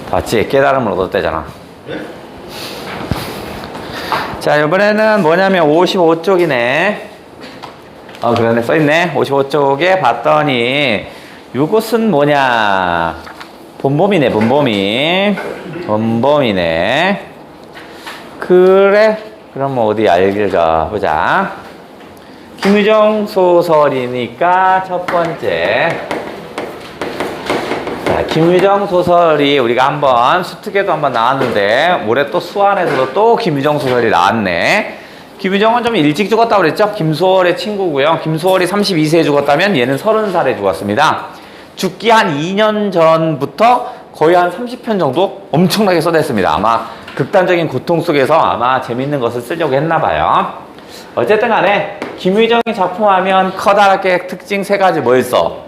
봤지? 깨달음을 얻었대잖아. 자, 이번에는 뭐냐면 55쪽이네. 그러네. 써있네. 55쪽에 봤더니 이것은 뭐냐. 본범이네, 본범이. 본범이네. 그래. 그럼 뭐 어디 읽어보자. 김유정 소설이니까 첫 번째. 자, 김유정 소설이 우리가 한번 수특에도 한번 나왔는데 올해 또 수안에서도 또 김유정 소설이 나왔네. 김유정은 좀 일찍 죽었다고 그랬죠? 김소월의 친구고요. 김소월이 32세에 죽었다면 얘는 30살에 죽었습니다. 죽기 한 2년 전부터 거의 한 30편 정도 엄청나게 써냈습니다. 아마 극단적인 고통 속에서 아마 재밌는 것을 쓰려고 했나 봐요. 어쨌든 간에 김유정이 작품하면 커다랗게 특징 세 가지 뭐 있어?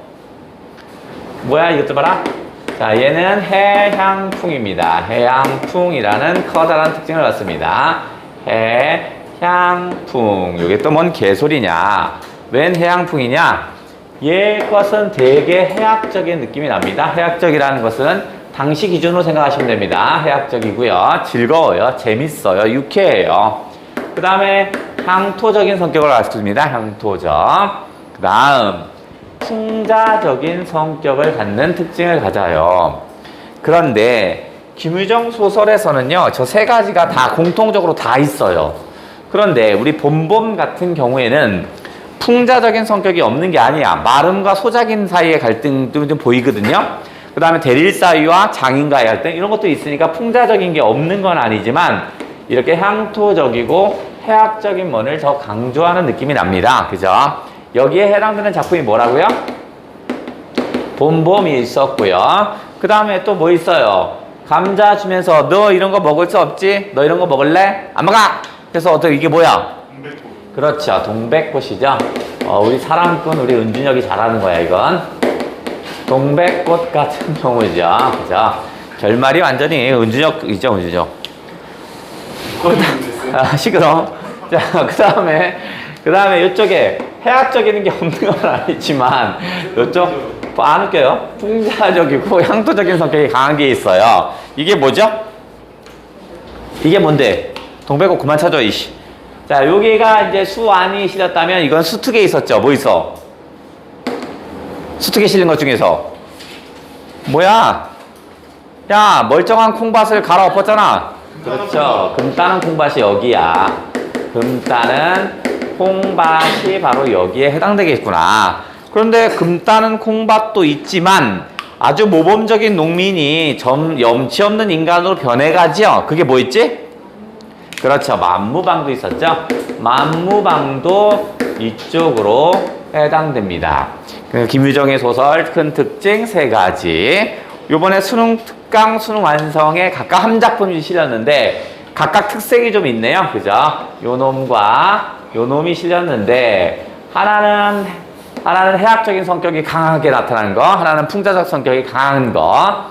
뭐야 이것도 봐라. 자, 얘는 해향풍입니다. 해향풍이라는 커다란 특징을 갖습니다. 해향풍. 이게 또 뭔 개소리냐. 웬 해향풍이냐. 얘 것은 되게 해학적인 느낌이 납니다. 해학적이라는 것은 당시 기준으로 생각하시면 됩니다. 해학적이고요. 즐거워요. 재밌어요. 유쾌해요. 그 다음에 향토적인 성격을 갖습니다. 향토적. 그 다음 풍자적인 성격을 갖는 특징을 가져요. 그런데 김유정 소설에서는요, 저 세 가지가 다 공통적으로 다 있어요. 그런데 우리 본범 같은 경우에는 풍자적인 성격이 없는 게 아니야. 마름과 소작인 사이의 갈등도 좀 보이거든요. 그 다음에 대릴 사이와 장인과의 갈등 이런 것도 있으니까 풍자적인 게 없는 건 아니지만 이렇게 향토적이고 해학적인 면을 더 강조하는 느낌이 납니다. 그죠? 여기에 해당되는 작품이 뭐라고요? 본범이 있었고요. 그 다음에 또 뭐 있어요? 감자 주면서 너 이런 거 먹을 수 없지? 너 이런 거 먹을래? 안 먹어! 그래서 어떻게 이게 뭐야? 동백꽃. 그렇죠. 동백꽃이죠. 우리 사랑꾼 우리 은준혁이 잘하는 거야 이건. 동백꽃 같은 경우죠. 그죠? 결말이 완전히 은준혁이죠. 은준혁. 시끄러. 자, 그 다음에 이쪽에 해학적인 게 없는 건 아니지만 이쪽 안 웃겨요. 풍자적이고 향토적인 성격이 강한 게 있어요. 이게 뭐죠? 이게 뭔데? 동백꽃 그만 찾아 이씨. 자, 여기가 이제 수안이 실렸다면 이건 수특에 있었죠. 뭐 있어? 수특에 실린 것 중에서 뭐야? 야, 멀쩡한 콩밭을 갈아 엎었잖아. 그렇죠. 금 따는 콩밭이 여기야. 금 따는 콩밭이 바로 여기에 해당되겠구나. 그런데 금 따는 콩밭도 있지만 아주 모범적인 농민이 염치 없는 인간으로 변해가지요. 그게 뭐 있지? 그렇죠. 만무방도 있었죠. 만무방도 이쪽으로 해당됩니다. 김유정의 소설 큰 특징 세 가지. 요번에 수능 특강 수능 완성에 각각 한 작품이 실렸는데 각각 특색이 좀 있네요. 그죠? 요 놈과 요 놈이 실렸는데 하나는 해학적인 성격이 강하게 나타난 거, 하나는 풍자적 성격이 강한 거.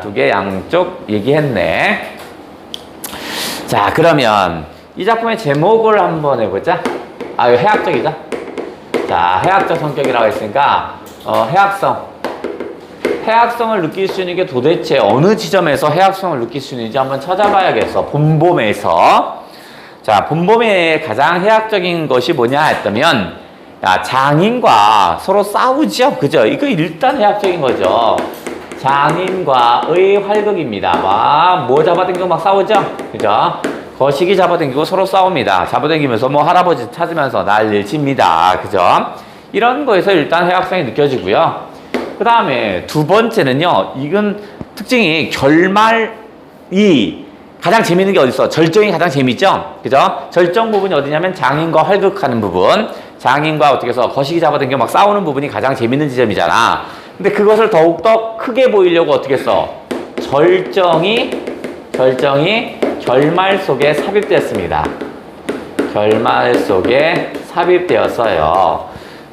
두 개 양쪽 얘기했네. 자, 그러면 이 작품의 제목을 한번 해보자. 이거 해학적이죠? 자, 해학적 성격이라고 했으니까 해학성을 느낄 수 있는 게 도대체 어느 지점에서 해학성을 느낄 수 있는지 한번 찾아봐야겠어. 본범에서. 자, 본범의 가장 해학적인 것이 뭐냐 했다면 장인과 서로 싸우죠. 그죠? 이거 일단 해학적인 거죠. 장인과의 활극입니다. 뭐 잡아당기고 막 싸우죠? 그죠? 거시기 잡아당기고 서로 싸웁니다. 잡아당기면서 뭐 할아버지 찾으면서 난리를 칩니다. 그죠? 이런 거에서 일단 해학성이 느껴지고요. 그 다음에 두 번째는요, 이건 특징이 결말이 가장 재밌는 게 어딨어? 절정이 가장 재밌죠? 그죠? 절정 부분이 어디냐면 장인과 활극하는 부분, 장인과 어떻게 해서 거시기 잡아당기고 막 싸우는 부분이 가장 재밌는 지점이잖아. 근데 그것을 더욱더 크게 보이려고 어떻게 했어? 절정이 결말 속에 삽입되었습니다. 결말 속에 삽입되었어요.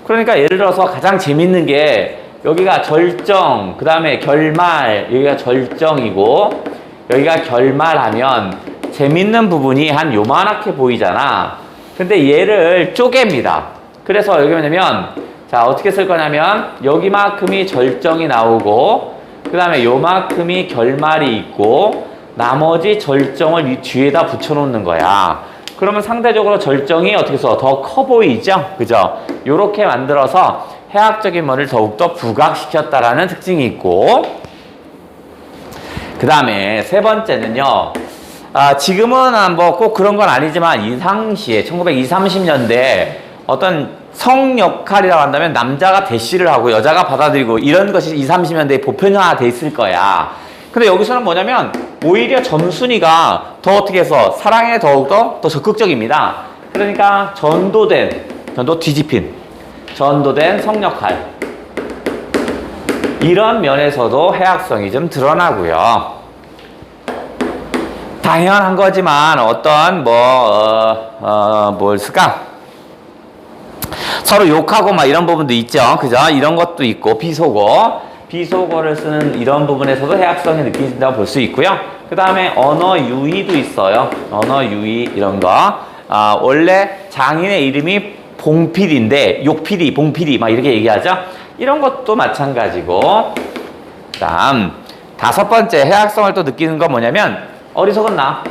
그러니까 예를 들어서 가장 재밌는 게 여기가 절정, 그 다음에 결말, 여기가 절정이고 여기가 결말하면 재밌는 부분이 한 요만하게 보이잖아. 근데 얘를 쪼갭니다. 그래서 여기 뭐냐면 자, 어떻게 쓸 거냐면 여기만큼이 절정이 나오고 그 다음에 요만큼이 결말이 있고 나머지 절정을 이 뒤에다 붙여놓는 거야. 그러면 상대적으로 절정이 어떻게 해서 더 커 보이죠? 그죠? 요렇게 만들어서 해학적인 머리를 더욱더 부각시켰다라는 특징이 있고, 그 다음에 세 번째는요, 지금은 뭐 꼭 그런 건 아니지만 이 당시에 1920, 30년대 어떤 성 역할이라고 한다면 남자가 대시를 하고 여자가 받아들이고 이런 것이 20, 30년대에 보편화돼 있을 거야. 근데 여기서는 뭐냐면 오히려 점순이가 더 어떻게 해서 사랑에 더욱더 더 적극적입니다. 그러니까 전도 뒤집힌 전도된 성 역할, 이런 면에서도 해학성이 좀 드러나고요. 당연한 거지만 어떤 뭘 쓸까? 서로 욕하고 막 이런 부분도 있죠. 그죠? 이런 것도 있고, 비속어를 쓰는 이런 부분에서도 해학성이 느껴진다고 볼 수 있고요. 그 다음에 언어 유희도 있어요. 언어 유희 이런 거. 원래 장인의 이름이 봉필인데 욕필이, 봉필이 막 이렇게 얘기하죠. 이런 것도 마찬가지고. 다음 다섯 번째 해학성을 또 느끼는 건 뭐냐면 어리석은 나.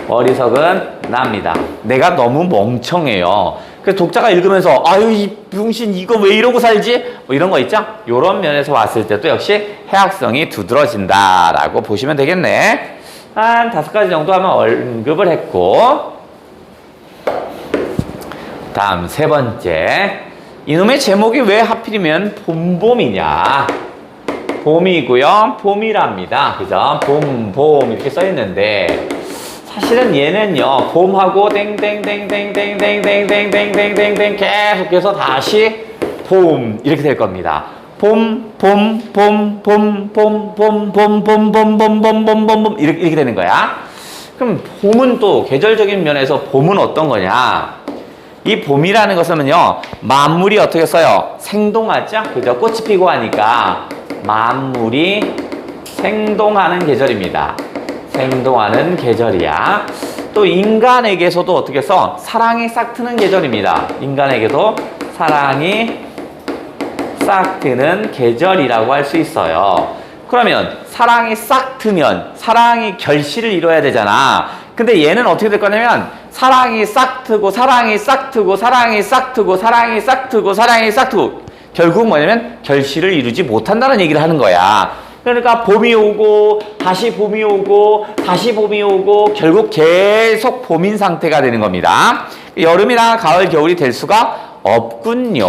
어리석은 나입니다. 내가 너무 멍청해요. 그래서 독자가 읽으면서 아유 이 병신 이거 왜 이러고 살지? 뭐 이런 거 있죠? 이런 면에서 왔을 때도 역시 해학성이 두드러진다라고 보시면 되겠네. 한 5가지 정도 한번 언급을 했고, 다음 세 번째, 이놈의 제목이 왜 하필이면 봄봄이냐? 봄이고요, 봄이랍니다. 그죠? 봄 이렇게 써 있는데 사실은 얘는요, 봄하고 땡땡땡땡땡땡땡땡땡땡땡땡 계속해서 다시 봄 이렇게 될 겁니다. 봄 이렇게 되는 거야. 그럼 봄은 또 계절적인 면에서 봄은 어떤 거냐? 이 봄이라는 것은요, 만물이 어떻게 써요? 생동하죠? 그죠? 꽃이 피고 하니까 만물이 생동하는 계절입니다. 생동하는 계절이야. 또 인간에게서도 어떻게 써? 사랑이 싹 트는 계절입니다. 인간에게도 사랑이 싹 트는 계절이라고 할 수 있어요. 그러면 사랑이 싹 트면 사랑이 결실을 이뤄야 되잖아. 근데 얘는 어떻게 될 거냐면 사랑이 싹 트고 사랑이 싹 트고 사랑이 싹 트고 사랑이 싹 트고 사랑이 싹 트고 결국 뭐냐면 결실을 이루지 못한다는 얘기를 하는 거야. 그러니까 봄이 오고 다시 봄이 오고 다시 봄이 오고 결국 계속 봄인 상태가 되는 겁니다. 여름이나 가을, 겨울이 될 수가 없군요.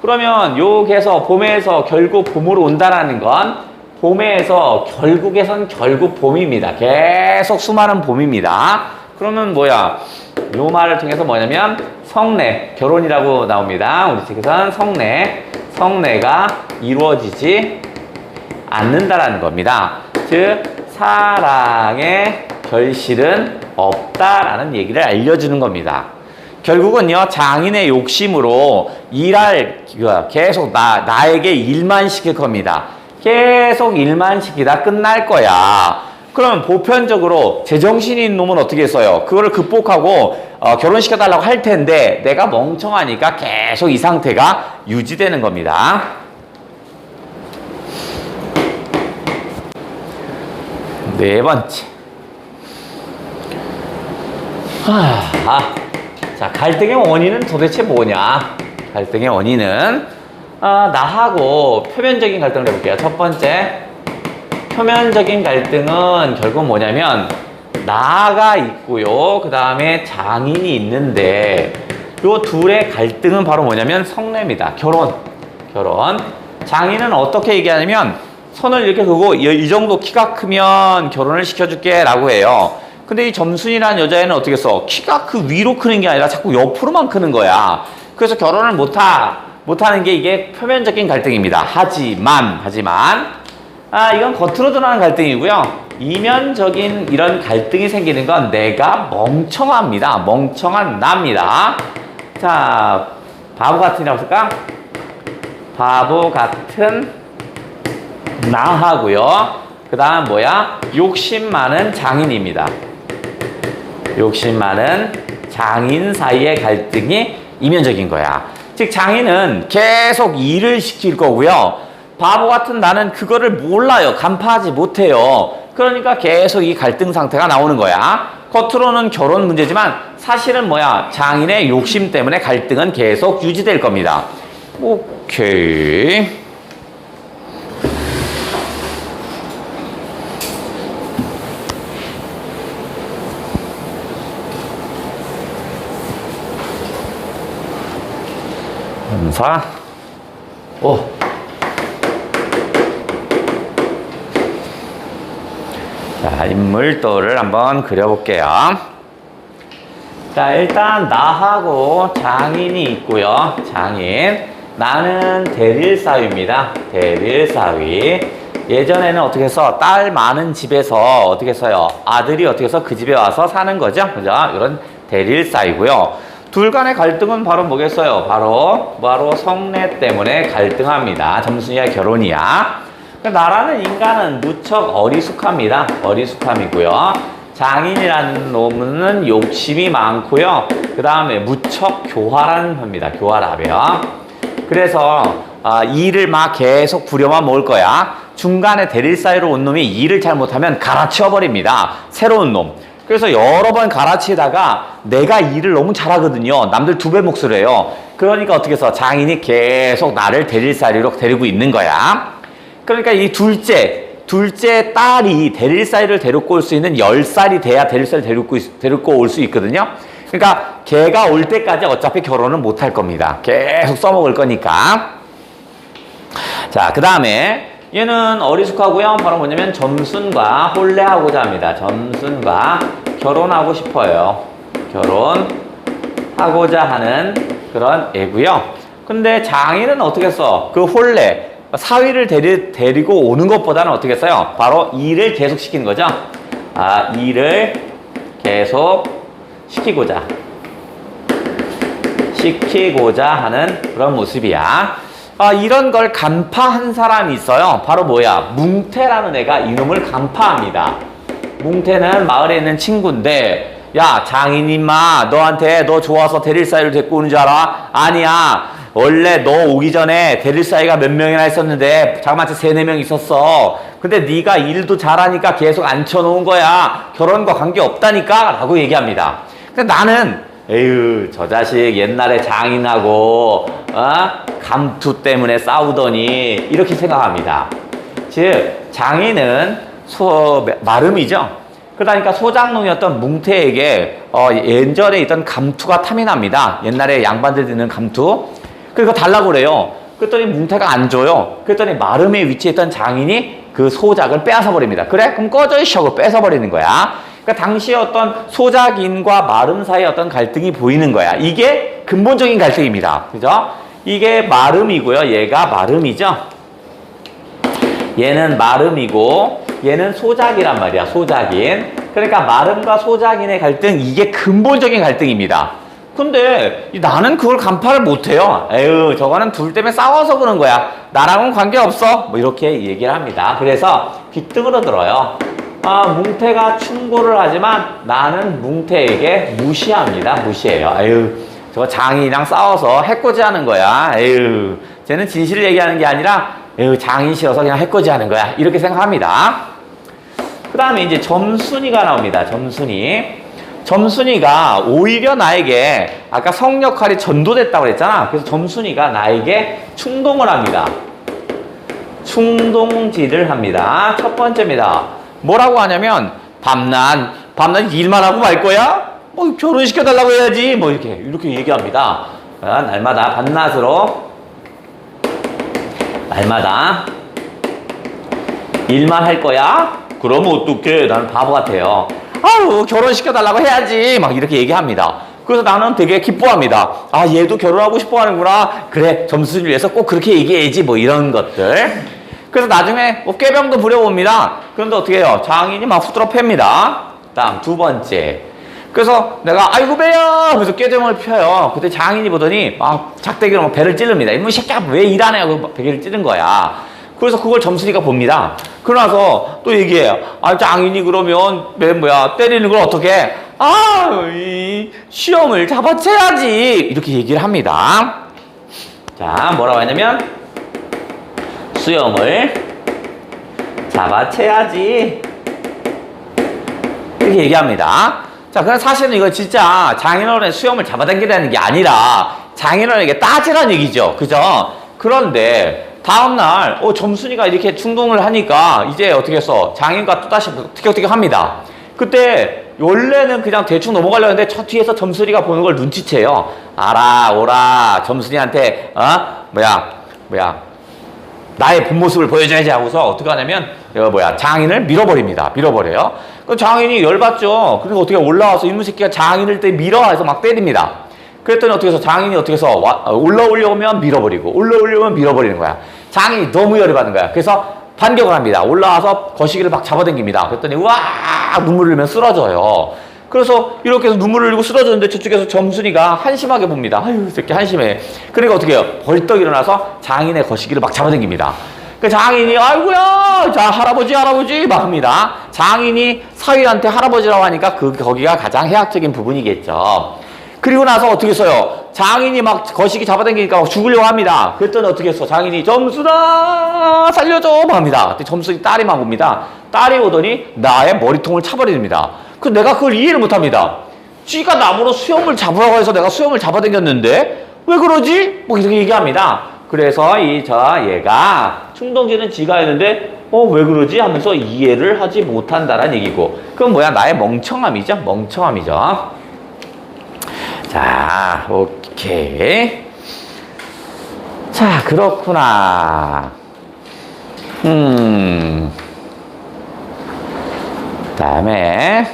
그러면 여기서 봄에서 결국 봄으로 온다라는 건 봄에서 결국에선 결국 봄입니다. 계속 수많은 봄입니다. 그러면 뭐야? 요 말을 통해서 뭐냐면 성례, 결혼이라고 나옵니다. 우리 책에서는 성례가 이루어지지 않는다라는 겁니다. 즉 사랑의 결실은 없다라는 얘기를 알려주는 겁니다. 결국은요, 장인의 욕심으로 계속 나에게 일만 시킬 겁니다. 계속 일만 시키다 끝날 거야. 그러면 보편적으로 제정신인 놈은 어떻게 했어요? 그거를 극복하고 결혼시켜달라고 할 텐데 내가 멍청하니까 계속 이 상태가 유지되는 겁니다. 네 번째. 자, 갈등의 원인은 도대체 뭐냐? 갈등의 원인은 나하고 표면적인 갈등을 해볼게요. 첫 번째, 표면적인 갈등은 결국 뭐냐면 나가 있고요, 그 다음에 장인이 있는데 요 둘의 갈등은 바로 뭐냐면 성례입니다. 결혼. 장인은 어떻게 얘기하냐면 선을 이렇게 그고 이 정도 키가 크면 결혼을 시켜줄게 라고 해요. 근데 이 점순이라는 여자애는 어떻게 써? 키가 그 위로 크는 게 아니라 자꾸 옆으로만 크는 거야. 그래서 결혼을 못하는 게 이게 표면적인 갈등입니다. 하지만 이건 겉으로 드러나는 갈등이고요. 이면적인 이런 갈등이 생기는 건 내가 멍청합니다. 멍청한 나입니다. 자, 바보 같은이라고 쓸까? 바보 같은 나하고요. 그 다음 뭐야? 욕심 많은 장인입니다. 욕심 많은 장인 사이의 갈등이 이면적인 거야. 즉 장인은 계속 일을 시킬 거고요. 바보 같은 나는 그거를 몰라요. 간파하지 못해요. 그러니까 계속 이 갈등 상태가 나오는 거야. 겉으로는 결혼 문제지만 사실은 뭐야? 장인의 욕심 때문에 갈등은 계속 유지될 겁니다. 오케이. 검사. 오. 자, 인물도를 한번 그려볼게요. 자, 일단 나하고 장인이 있고요. 장인. 나는 대릴사위입니다. 대릴사위. 예전에는 어떻게 해서 딸 많은 집에서 어떻게 해서요? 아들이 어떻게 해서 그 집에 와서 사는 거죠. 그죠? 이런 대릴사위고요. 둘 간의 갈등은 바로 뭐겠어요? 바로 성내 때문에 갈등합니다. 점순이야 결혼이야. 나라는 인간은 무척 어리숙합니다. 어리숙함이고요. 장인이라는 놈은 욕심이 많고요. 그 다음에 무척 교활한 겁니다. 교활하며. 그래서 일을 막 계속 부려만 먹을 거야. 중간에 대릴 사이로 온 놈이 일을 잘못하면 갈아치워버립니다. 새로운 놈. 그래서 여러 번 갈아치다가 내가 일을 너무 잘하거든요. 남들 2배 몫을 해요. 그러니까 어떻게 해서 장인이 계속 나를 대릴사이로 데리고 있는 거야. 그러니까 이 둘째 딸이 대릴사이를 데리고 올 수 있는 10살이 돼야 대릴사이를 데리고 올 수 있거든요. 그러니까 걔가 올 때까지 어차피 결혼은 못 할 겁니다. 계속 써먹을 거니까. 자, 그 다음에 얘는 어리숙하고요. 바로 뭐냐면 점순과 혼례하고자 합니다. 점순과 결혼하고 싶어요. 결혼하고자 하는 그런 애고요. 근데 장인은 어떻게 했어? 그 혼례, 사위를 데리고 오는 것보다는 어떻게 했어요? 바로 일을 계속 시키는 거죠. 일을 계속 시키고자 하는 그런 모습이야. 이런 걸 간파한 사람이 있어요. 바로 뭐야? 뭉태라는 애가 이놈을 간파합니다. 뭉태는 마을에 있는 친구인데, 야, 장인 임마, 너한테 너 좋아서 대릴사이를 데리고 오는 줄 알아? 아니야. 원래 너 오기 전에 대릴사이가 몇 명이나 있었는데 자그마치 3-4명 있었어. 근데 네가 일도 잘하니까 계속 앉혀놓은 거야. 결혼과 관계없다니까? 라고 얘기합니다. 근데 나는 에휴, 저 자식 옛날에 장인하고 감투 때문에 싸우더니 이렇게 생각합니다. 즉 장인은 마름이죠. 그러니까 소장농이었던 뭉태에게 예전에 있던 감투가 탐이 납니다. 옛날에 양반들 듣는 감투. 그거 달라고 그래요. 그랬더니 뭉태가 안 줘요. 그랬더니 마름에 위치했던 장인이 그 소작을 빼앗아 버립니다. 그래? 그럼 꺼져 이씨 하고 뺏어 버리는 거야. 그러니까 당시에 어떤 소작인과 마름 사이의 어떤 갈등이 보이는 거야. 이게 근본적인 갈등입니다. 그죠? 이게 마름이고요. 얘가 마름이죠. 얘는 마름이고 얘는 소작이란 말이야. 소작인. 그러니까 마름과 소작인의 갈등, 이게 근본적인 갈등입니다. 근데 나는 그걸 간파를 못해요. 에휴, 저거는 둘 때문에 싸워서 그런 거야. 나랑은 관계없어. 뭐 이렇게 얘기를 합니다. 그래서 귓등으로 들어요. 뭉태가 충고를 하지만 나는 뭉태에게 무시합니다. 무시해요. 에휴, 저거 장인이랑 싸워서 해코지 하는 거야. 에휴, 쟤는 진실을 얘기하는 게 아니라 에휴, 장인 싫어서 그냥 해코지 하는 거야. 이렇게 생각합니다. 그 다음에 이제 점순이가 나옵니다. 점순이가 오히려 나에게 아까 성 역할이 전도됐다고 그랬잖아. 그래서 점순이가 나에게 충동을 합니다. 충동질을 합니다. 첫 번째입니다. 뭐라고 하냐면 밤낮 일만 하고 말 거야? 뭐 결혼시켜달라고 해야지. 뭐 이렇게 얘기합니다. 날마다 밤낮으로 날마다 일만 할 거야? 그러면 어떡해? 나는 바보 같아요. 아유, 결혼시켜달라고 해야지. 막 이렇게 얘기합니다. 그래서 나는 되게 기뻐합니다. 얘도 결혼하고 싶어 하는구나. 그래, 점수를 위해서 꼭 그렇게 얘기해야지. 뭐 이런 것들. 그래서 나중에 뭐 꾀병도 부려봅니다. 그런데 어떻게 해요? 장인이 막 후드러 팹니다. 다음 2번째. 그래서 내가 아이고 배야 하면서 꾀병을 펴요. 그때 장인이 보더니 막 작대기로 막 배를 찌릅니다. 이놈의 새끼야 왜 일하네 하고 배를 찌른 거야. 그래서 그걸 점순이가 봅니다. 그러나서 또 얘기해요. 장인이 그러면 때리는 걸 어떻게 해? 이 시험을 잡아채야지. 이렇게 얘기를 합니다. 자, 뭐라고 하냐면 수염을 잡아채야지. 이렇게 얘기합니다. 자, 그럼 사실은 이거 진짜 장인어른의 수염을 잡아당기라는 게 아니라 장인어른에게 따지라는 얘기죠. 그죠? 그런데 다음날 점순이가 이렇게 충동을 하니까 이제 어떻게 했어? 장인과 또다시 어떻게 합니다. 그때 원래는 그냥 대충 넘어가려고 했는데 저 뒤에서 점순이가 보는 걸 눈치채요. 알아 오라 점순이한테 나의 본 모습을 보여줘야지 하고서 어떻게 하냐면 장인을 밀어버립니다. 밀어버려요. 그 장인이 열받죠. 그리고 어떻게 올라와서 이놈 새끼가 장인을 밀어 해서 막 때립니다. 그랬더니 어떻게 해서 장인이 어떻게 해서 올라오려면 밀어버리고 올라오려면 밀어버리는 거야. 장인이 너무 열이 받는 거야. 그래서 반격을 합니다. 올라와서 거시기를 막 잡아당깁니다. 그랬더니 우와 눈물을 흘리면 쓰러져요. 그래서 이렇게 해서 눈물을 흘리고 쓰러졌는데 저쪽에서 점순이가 한심하게 봅니다. 아유 이 새끼 한심해. 그러니까 어떻게 해요? 벌떡 일어나서 장인의 거시기를 막 잡아당깁니다. 그 장인이 아이고야 자 할아버지 막 합니다. 장인이 사위한테 할아버지라고 하니까 거기가 가장 해악적인 부분이겠죠. 그리고 나서 어떻게 했어요? 장인이 막 거시기 잡아당기니까 막 죽으려고 합니다. 그랬더니 어떻게 했어? 장인이 점순아 살려줘 막 합니다. 그때 점순이 딸이 막 옵니다. 딸이 오더니 나의 머리통을 차버립니다. 내가 그걸 이해를 못합니다. 쥐가 나보러 수염을 잡으라고 해서 내가 수염을 잡아당겼는데 왜 그러지? 뭐 이렇게 얘기합니다. 그래서 얘가 충동지는 지가 했는데 왜 그러지? 하면서 이해를 하지 못한다라는 얘기고 그건 나의 멍청함이죠. 멍청함이죠. 자, 오케이. 자, 그렇구나. 다음에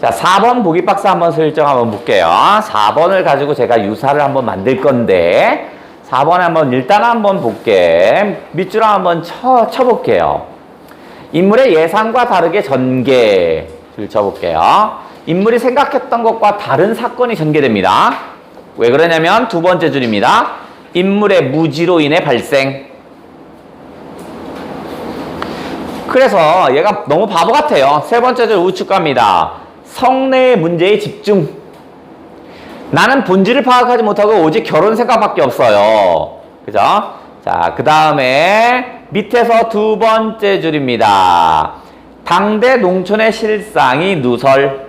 자, 4번 보기 박스 한번 설정 한번 볼게요. 4번을 가지고 제가 유사를 한번 만들 건데 4번에 일단 한번 볼게. 밑줄 한번 쳐볼게요. 인물의 예상과 다르게 전개를 쳐볼게요. 인물이 생각했던 것과 다른 사건이 전개됩니다. 왜 그러냐면 두 번째 줄입니다. 인물의 무지로 인해 발생. 그래서 얘가 너무 바보 같아요. 세 번째 줄 우측 갑니다. 성내의 문제에 집중. 나는 본질을 파악하지 못하고 오직 결혼 생각밖에 없어요. 그죠? 자, 그 다음에 밑에서 두 번째 줄입니다. 당대 농촌의 실상이 누설.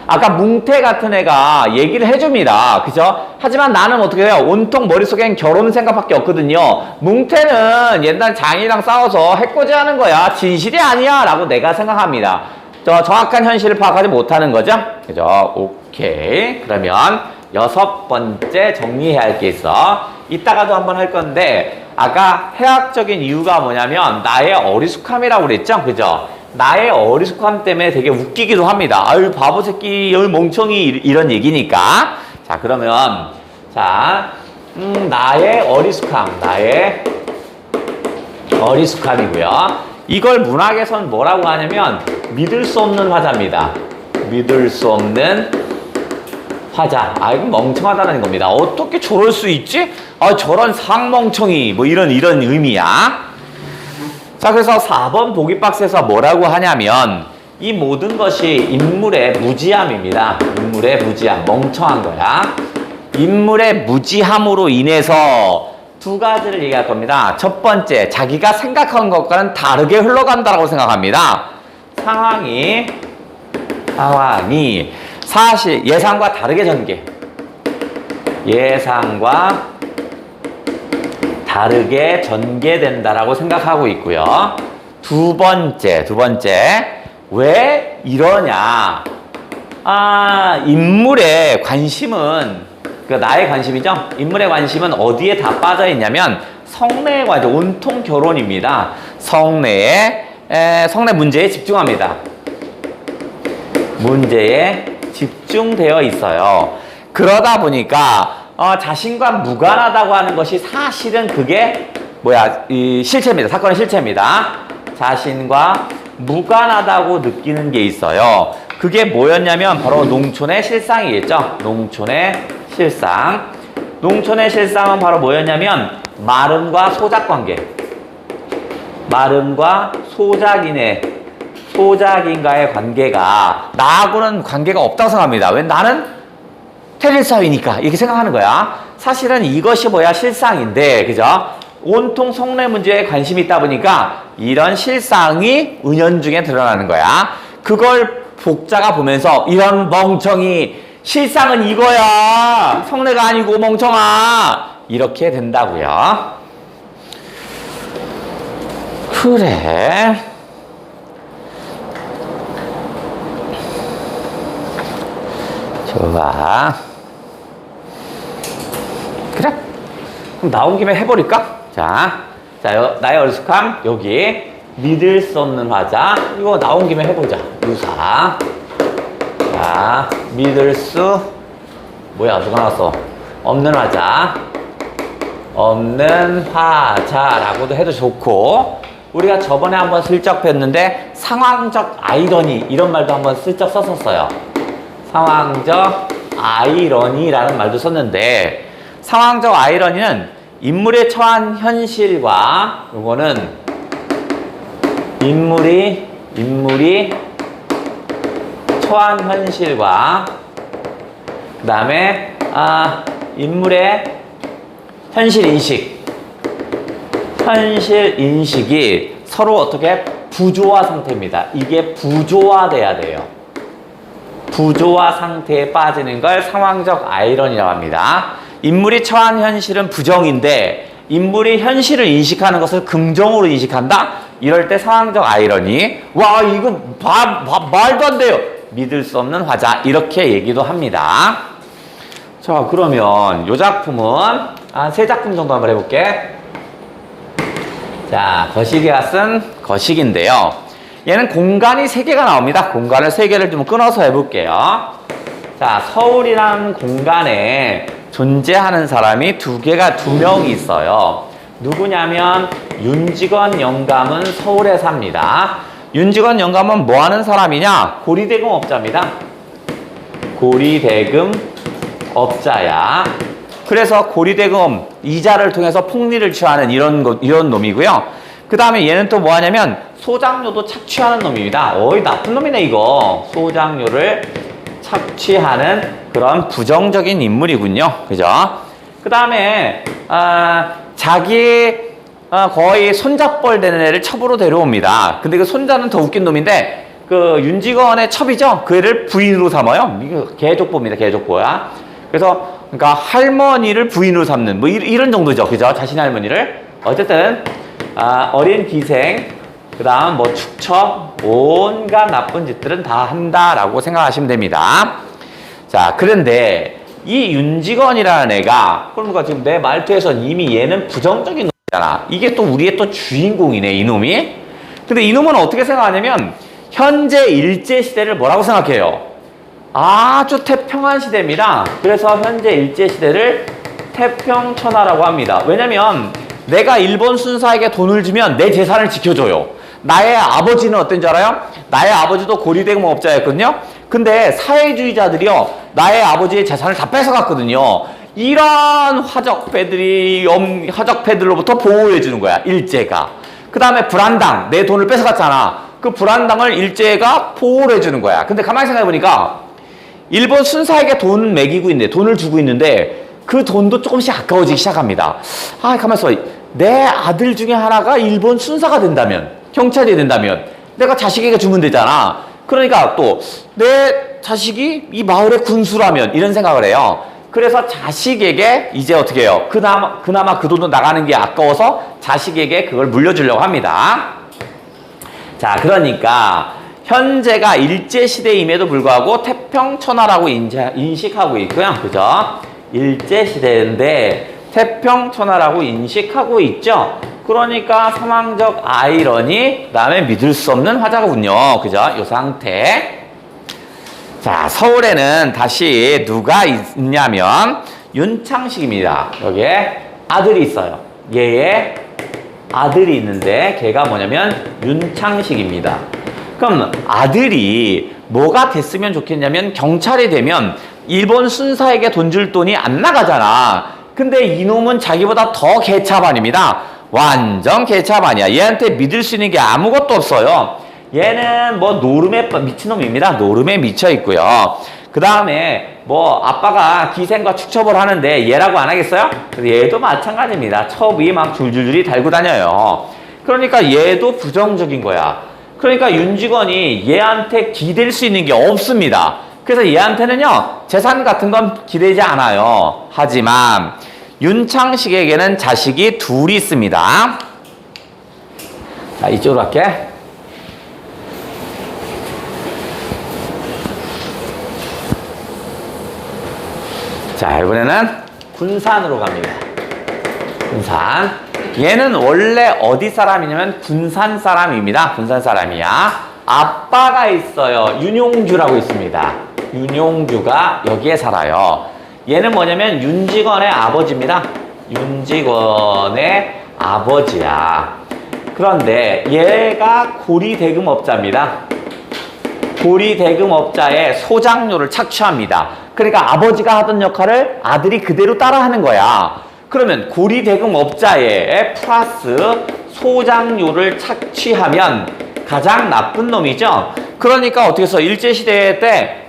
아까 뭉태 같은 애가 얘기를 해줍니다. 그죠? 하지만 나는 어떻게 해요? 온통 머릿속엔 결혼 생각밖에 없거든요. 뭉태는 옛날 장이랑 싸워서 해코지 하는 거야. 진실이 아니야. 라고 내가 생각합니다. 정확한 현실을 파악하지 못하는 거죠? 그죠? 오케이. 그러면 6번째 정리해야 할 게 있어. 이따가도 한번 할 건데, 아까 해학적인 이유가 뭐냐면, 나의 어리숙함이라고 그랬죠? 그죠? 나의 어리숙함 때문에 되게 웃기기도 합니다. 아유, 바보 새끼, 여기 멍청이, 이런 얘기니까. 자, 그러면, 나의 어리숙함이고요. 이걸 문학에서는 뭐라고 하냐면, 믿을 수 없는 화자입니다. 믿을 수 없는 화자. 이거 멍청하다는 겁니다. 어떻게 저럴 수 있지? 저런 상멍청이, 이런 의미야. 자, 그래서 4번 보기 박스에서 뭐라고 하냐면 이 모든 것이 인물의 무지함입니다. 인물의 무지함, 멍청한 거야. 인물의 무지함으로 인해서 두 가지를 얘기할 겁니다. 첫 번째, 자기가 생각한 것과는 다르게 흘러간다고 생각합니다. 상황이 사실 예상과 다르게 전개. 예상과 다르게 전개된다라고 생각하고 있고요. 두 번째, 왜 이러냐? 인물의 관심은, 나의 관심이죠? 인물의 관심은 어디에 다 빠져 있냐면, 성내의 관심, 온통 결혼입니다. 성내 문제에 집중합니다. 문제에 집중되어 있어요. 그러다 보니까, 자신과 무관하다고 하는 것이 사실은 그게 실체입니다. 사건의 실체입니다. 자신과 무관하다고 느끼는 게 있어요. 그게 뭐였냐면 바로 농촌의 실상이겠죠. 농촌의 실상. 농촌의 실상은 바로 뭐였냐면 마름과 소작관계. 마름과 소작인과의 관계가 나하고는 관계가 없다고 생각합니다. 왜? 나는 테릴사위니까 이렇게 생각하는 거야. 사실은 이것이 실상인데, 그죠? 온통 성내 문제에 관심이 있다 보니까 이런 실상이 은연중에 드러나는 거야. 그걸 복자가 보면서 이런 멍청이 실상은 이거야. 성내가 아니고 멍청아. 이렇게 된다고요. 그래. 좋아. 그래. 그럼 나온 김에 해버릴까? 자, 나의 어리숙함 여기 믿을 수 없는 화자. 이거 나온 김에 해보자. 유사. 자, 믿을 수 뭐야? 누가 나왔어? 없는 화자. 없는 화자라고도 해도 좋고, 우리가 저번에 한번 슬쩍 뵀는데 상황적 아이러니 이런 말도 한번 슬쩍 썼었어요. 상황적 아이러니라는 말도 썼는데, 상황적 아이러니는 인물에 처한 현실과, 요거는 인물이 처한 현실과, 그 다음에 인물의 현실 인식이 서로 어떻게 부조화 상태입니다. 이게 부조화돼야 돼요. 부조화 상태에 빠지는 걸 상황적 아이러니라고 합니다. 인물이 처한 현실은 부정인데 인물이 현실을 인식하는 것을 긍정으로 인식한다? 이럴 때 상황적 아이러니. 와, 이거 말도 안 돼요. 믿을 수 없는 화자. 이렇게 얘기도 합니다. 자, 그러면 이 작품은 세 작품 정도 한번 해볼게. 자, 거시기가 쓴 거시기인데요. 얘는 공간이 3개가 나옵니다. 공간을 3개를 좀 끊어서 해볼게요. 자, 서울이라는 공간에 존재하는 사람이 2명이 있어요. 누구냐면 윤직원 영감은 서울에 삽니다. 윤직원 영감은 뭐 하는 사람이냐? 고리대금 업자입니다. 고리대금 업자야. 그래서 고리대금 이자를 통해서 폭리를 취하는 이런 놈이고요. 그 다음에 얘는 또 뭐 하냐면 소장료도 착취하는 놈입니다. 어이, 나쁜 놈이네, 이거. 소장료를 착취하는 그런 부정적인 인물이군요. 그죠? 그 다음에, 자기, 거의 손잡벌 되는 애를 첩으로 데려옵니다. 근데 그 손자는 더 웃긴 놈인데, 그 윤직원의 첩이죠? 그 애를 부인으로 삼아요. 이거 개족보입니다. 개족보야. 그래서, 그러니까 할머니를 부인으로 삼는, 뭐 이런 정도죠. 그죠? 자신의 할머니를. 어쨌든, 어린 기생, 그 다음 뭐 축첩, 온갖 나쁜 짓들은 다 한다라고 생각하시면 됩니다. 자, 그런데 이 윤직원이라는 애가, 그러니까 지금 내 말투에선 이미 얘는 부정적인 놈이잖아. 이게 또 우리의 또 주인공이네, 이놈이. 근데 이놈은 어떻게 생각하냐면 현재 일제시대를 뭐라고 생각해요? 아주 태평한 시대입니다. 그래서 현재 일제시대를 태평천하라고 합니다. 왜냐면 내가 일본 순사에게 돈을 주면 내 재산을 지켜줘요. 나의 아버지는 어떤 줄 알아요? 나의 아버지도 고리대금 업자였거든요. 근데 사회주의자들이요, 나의 아버지의 재산을 다 뺏어갔거든요. 이런 화적패들로부터 보호해주는 거야, 일제가. 그 다음에 불안당, 내 돈을 뺏어갔잖아. 그 불안당을 일제가 보호를 해주는 거야. 근데 가만히 생각해보니까 일본 순사에게 돈 매기고 있는데, 돈을 주고 있는데 그 돈도 조금씩 아까워지기 시작합니다. 가만히 있어. 내 아들 중에 하나가 일본 순사가 된다면, 경찰이 된다면 내가 자식에게 주면 되잖아. 그러니까 또 내 자식이 이 마을의 군수라면, 이런 생각을 해요. 그래서 자식에게 이제 어떻게 해요? 그나마 그 돈도 나가는 게 아까워서 자식에게 그걸 물려주려고 합니다. 자, 그러니까 현재가 일제시대임에도 불구하고 태평천하라고 인식하고 있고요. 그죠? 일제시대인데 태평천하라고 인식하고 있죠. 그러니까 상황적 아이러니, 그 다음에 믿을 수 없는 화자군요. 그죠? 이 상태. 자, 서울에는 다시 누가 있냐면 윤창식입니다. 여기에 아들이 있어요. 얘의 아들이 있는데 걔가 뭐냐면 윤창식입니다. 그럼 아들이 뭐가 됐으면 좋겠냐면, 경찰이 되면 일본 순사에게 돈 줄 돈이 안 나가잖아. 근데 이놈은 자기보다 더 개차반입니다. 완전 개차반이야. 얘한테 믿을 수 있는 게 아무것도 없어요. 얘는 뭐 노름에 미친놈입니다. 노름에 미쳐 있고요. 그 다음에 뭐 아빠가 기생과 축첩을 하는데 얘라고 안 하겠어요? 그래서 얘도 마찬가지입니다. 첩이 막 줄줄줄이 달고 다녀요. 그러니까 얘도 부정적인 거야. 그러니까 윤직원이 얘한테 기댈 수 있는 게 없습니다. 그래서 얘한테는요 재산 같은 건 기대지 않아요. 하지만 윤창식에게는 자식이 둘이 있습니다. 자, 이쪽으로 갈게. 자, 이번에는 군산으로 갑니다. 군산. 얘는 원래 어디 사람이냐면 군산 사람입니다. 군산 사람이야. 아빠가 있어요. 윤용주라고 있습니다. 윤용주가 여기에 살아요. 얘는 뭐냐면 윤직원의 아버지입니다. 윤직원의 아버지야. 그런데 얘가 고리대금업자입니다. 고리대금업자의 소장료를 착취합니다. 그러니까 아버지가 하던 역할을 아들이 그대로 따라하는 거야. 그러면 고리대금업자의 플러스 소장료를 착취하면 가장 나쁜 놈이죠. 그러니까 어떻게 해서 일제시대 때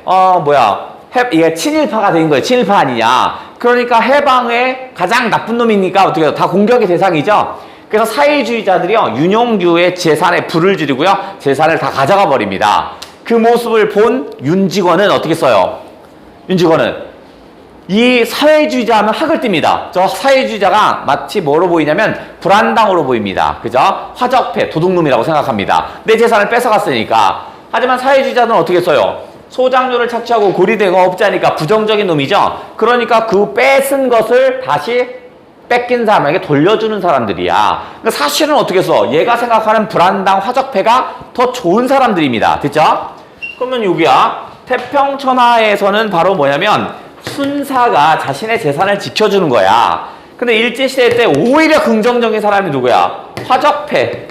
얘가 친일파가 된 거예요. 친일파 아니냐. 그러니까 해방의 가장 나쁜 놈이니까 어떻게 해요? 다 공격의 대상이죠. 그래서 사회주의자들이요 윤용주의 재산에 불을 지르고요 재산을 다 가져가 버립니다. 그 모습을 본 윤직원은 어떻게 써요? 윤직원은 이 사회주의자 하면 학을 띱니다. 저 사회주의자가 마치 뭐로 보이냐면 불안당으로 보입니다. 그죠? 화적패, 도둑놈이라고 생각합니다. 내 재산을 뺏어갔으니까. 하지만 사회주의자는 어떻게 써요? 소장료를 착취하고 고리대금업자니까 부정적인 놈이죠. 그러니까 그 뺏은 것을 다시 뺏긴 사람에게 돌려주는 사람들이야. 그러니까 사실은 어떻게 써? 얘가 생각하는 불안당 화적패가 더 좋은 사람들입니다. 됐죠? 그러면 여기야 태평천하에서는 바로 뭐냐면 순사가 자신의 재산을 지켜주는 거야. 근데 일제시대 때 오히려 긍정적인 사람이 누구야? 화적패,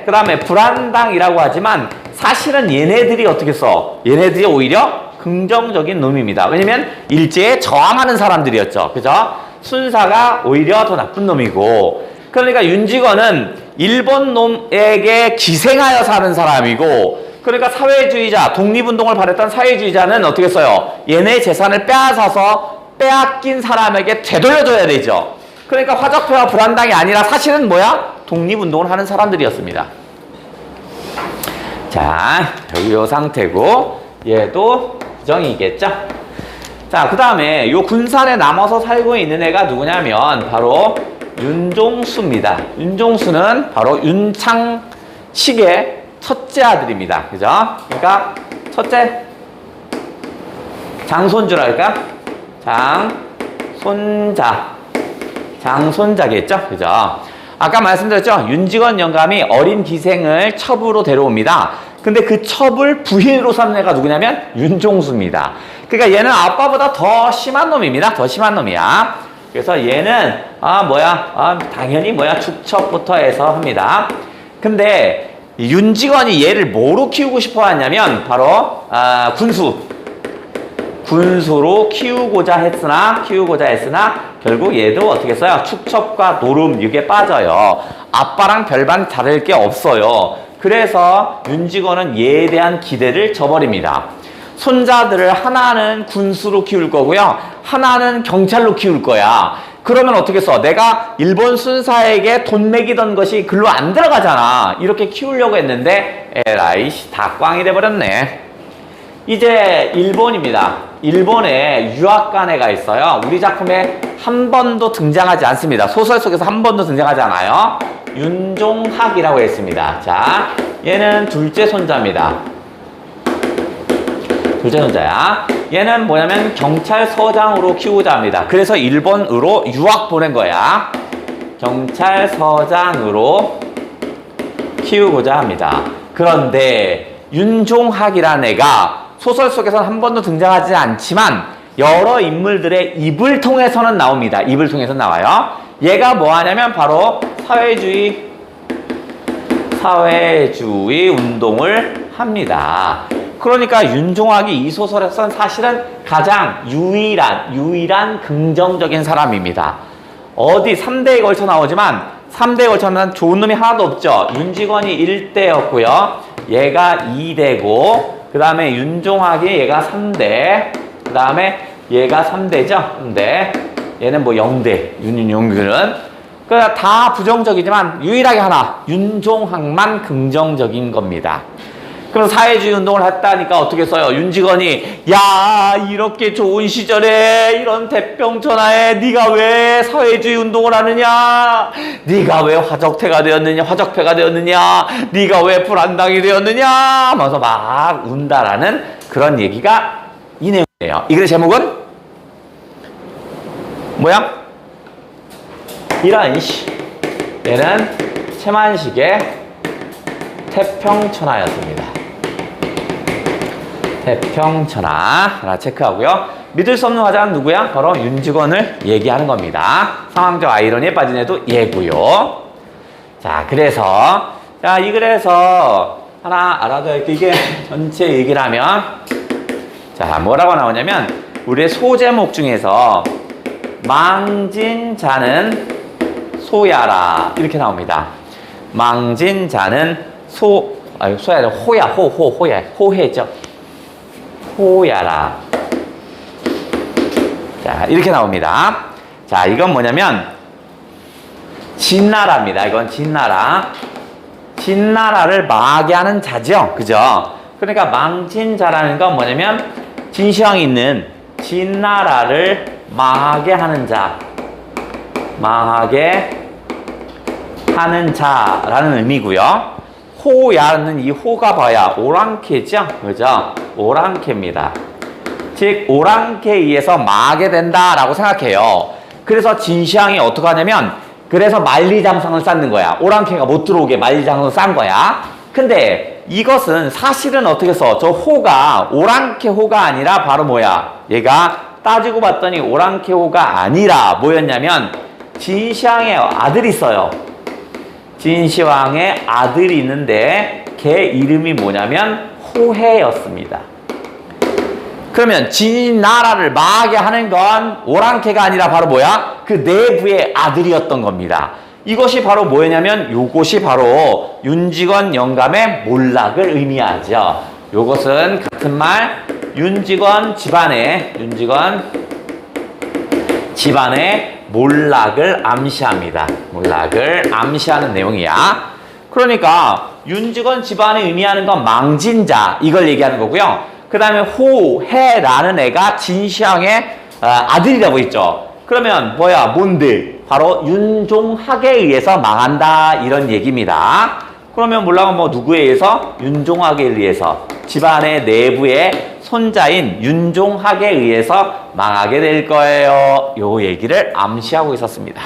그 다음에 불안당이라고 하지만 사실은 얘네들이 어떻게 써? 얘네들이 오히려 긍정적인 놈입니다. 왜냐면 일제에 저항하는 사람들이었죠. 그죠? 순사가 오히려 더 나쁜 놈이고, 그러니까 윤직원은 일본 놈에게 기생하여 사는 사람이고, 그러니까 사회주의자, 독립운동을 벌였던 사회주의자는 어떻게 써요? 얘네 재산을 빼앗아서 빼앗긴 사람에게 되돌려줘야 되죠. 그러니까 화적패와 불안당이 아니라 사실은 뭐야? 독립운동을 하는 사람들이었습니다. 자, 여기 요 상태고 얘도 부정이겠죠? 자, 그 다음에 요 군산에 남아서 살고 있는 애가 누구냐면 바로 윤종수입니다. 윤종수는 바로 윤창식의 첫째 아들입니다. 그죠? 그러니까 첫째 장손주랄까? 장손자겠죠? 그죠? 아까 말씀드렸죠? 윤직원 영감이 어린 기생을 첩으로 데려옵니다. 근데 그 첩을 부인으로 삼는 애가 누구냐면 윤종수입니다. 그러니까 얘는 아빠보다 더 심한 놈입니다. 더 심한 놈이야. 그래서 얘는 당연히 축첩부터 해서 합니다. 근데 윤직원이 얘를 뭐로 키우고 싶어 하냐면 바로 군수로 키우고자 했으나 결국 얘도 어떻게 써요? 축첩과 노름 이게 빠져요. 아빠랑 별반 다를 게 없어요. 그래서 윤직원은 얘에 대한 기대를 저버립니다. 손자들을 하나는 군수로 키울 거고요, 하나는 경찰로 키울 거야. 그러면 어떻게 써? 내가 일본 순사에게 돈 매기던 것이 글로 안 들어가잖아. 이렇게 키우려고 했는데 에라이 다 꽝이 돼버렸네. 이제 일본입니다. 일본에 유학간 애가 있어요. 우리 작품에 한 번도 등장하지 않습니다. 소설 속에서 한 번도 등장하지 않아요. 윤종학이라고 했습니다. 자, 얘는 둘째 손자입니다. 둘째 손자야. 얘는 뭐냐면 경찰서장으로 키우고자 합니다. 그래서 일본으로 유학 보낸 거야. 경찰서장으로 키우고자 합니다. 그런데 윤종학이라는 애가 소설 속에서는 한 번도 등장하지 않지만 여러 인물들의 입을 통해서는 나옵니다. 입을 통해서 나와요. 얘가 뭐 하냐면 바로 사회주의 운동을 합니다. 그러니까 윤종학이 이 소설에서는 사실은 가장 유일한 긍정적인 사람입니다. 어디 3대에 걸쳐 나오지만 3대에 걸쳐는 좋은 놈이 하나도 없죠. 윤직원이 1대였고요. 얘가 2대고 그 다음에 윤종학이 얘가 3대. 그 다음에 얘가 3대죠. 근데 얘는 뭐 0대. 윤용규는. 그러니까 다 부정적이지만 유일하게 하나 윤종학만 긍정적인 겁니다. 그럼 사회주의 운동을 했다니까 어떻게 써요? 윤직원이 야 이렇게 좋은 시절에 이런 대병천하에 네가 왜 사회주의 운동을 하느냐? 네가 왜 화적태가 되었느냐? 화적패가 되었느냐? 네가 왜 불안당이 되었느냐? 하면서 막 운다라는 그런 얘기가 이 내용이에요. 이 글의 제목은 뭐야? 이런 얘는 최만식의 태평천하였습니다. 태평천하 하나 체크하고요. 믿을 수 없는 화자는 누구야? 바로 윤직원을 얘기하는 겁니다. 상황적 아이러니에 빠진 애도 얘고요. 자, 그래서 이 글에서 하나 알아둬야 할 게 이게 전체 얘기를 하면 자, 뭐라고 나오냐면 우리의 소제목 중에서 망진 자는 소야라 이렇게 나옵니다. 망진 자는 소야 호야 호야 호해죠. 호야라. 자, 이렇게 나옵니다. 자, 이건 뭐냐면 진나라입니다. 이건 진나라. 진나라를 망하게 하는 자죠. 그죠? 그러니까 망진 자라는 건 뭐냐면 진시황이 있는 진나라를 망하게 하는 자. 망하게 하는 자라는 의미고요. 호야는 이 호가 봐야 오랑캐죠. 그죠? 오랑캐입니다. 즉 오랑캐에 의해서 망하게 된다라고 생각해요. 그래서 진시황이 어떻게 하냐면 그래서 만리장성을 쌓는 거야. 오랑캐가 못 들어오게 만리장성을 쌓은 거야. 근데 이것은 사실은 어떻게 써? 저 호가 오랑캐 호가 아니라 바로 뭐야? 얘가 따지고 봤더니 오랑캐 호가 아니라 뭐였냐면 진시황의 아들이 있어요. 진시황의 아들이 있는데 걔 이름이 뭐냐면 호해였습니다. 그러면 진나라를 망하게 하는 건 오랑캐가 아니라 바로 뭐야? 그 내부의 아들이었던 겁니다. 이것이 바로 뭐냐면 요것이 바로 윤직원 영감의 몰락을 의미하죠. 요것은 같은 말 윤직원 집안의 몰락을 암시합니다. 몰락을 암시하는 내용이야. 그러니까 윤직원 집안이 의미하는 건 망진자 이걸 얘기하는 거고요. 그 다음에 호해라는 애가 진시황의 아들이라고 했죠. 그러면 뭐야? 뭔데? 바로 윤종학에 의해서 망한다 이런 얘기입니다. 그러면 몰락은 뭐 누구에 의해서? 윤종학에 의해서 집안의 내부의 손자인 윤종학에 의해서 망하게 될 거예요. 요 얘기를 암시하고 있었습니다.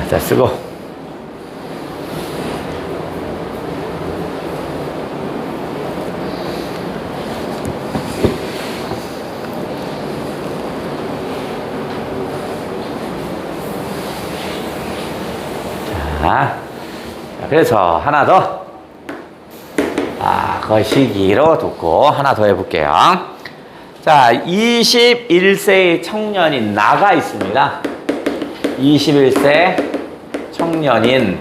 자, 쓰고. 자, 그래서 하나 더. 거시기로 듣고 하나 더 해볼게요. 자, 21세의 청년인 나가 있습니다. 21세 청년인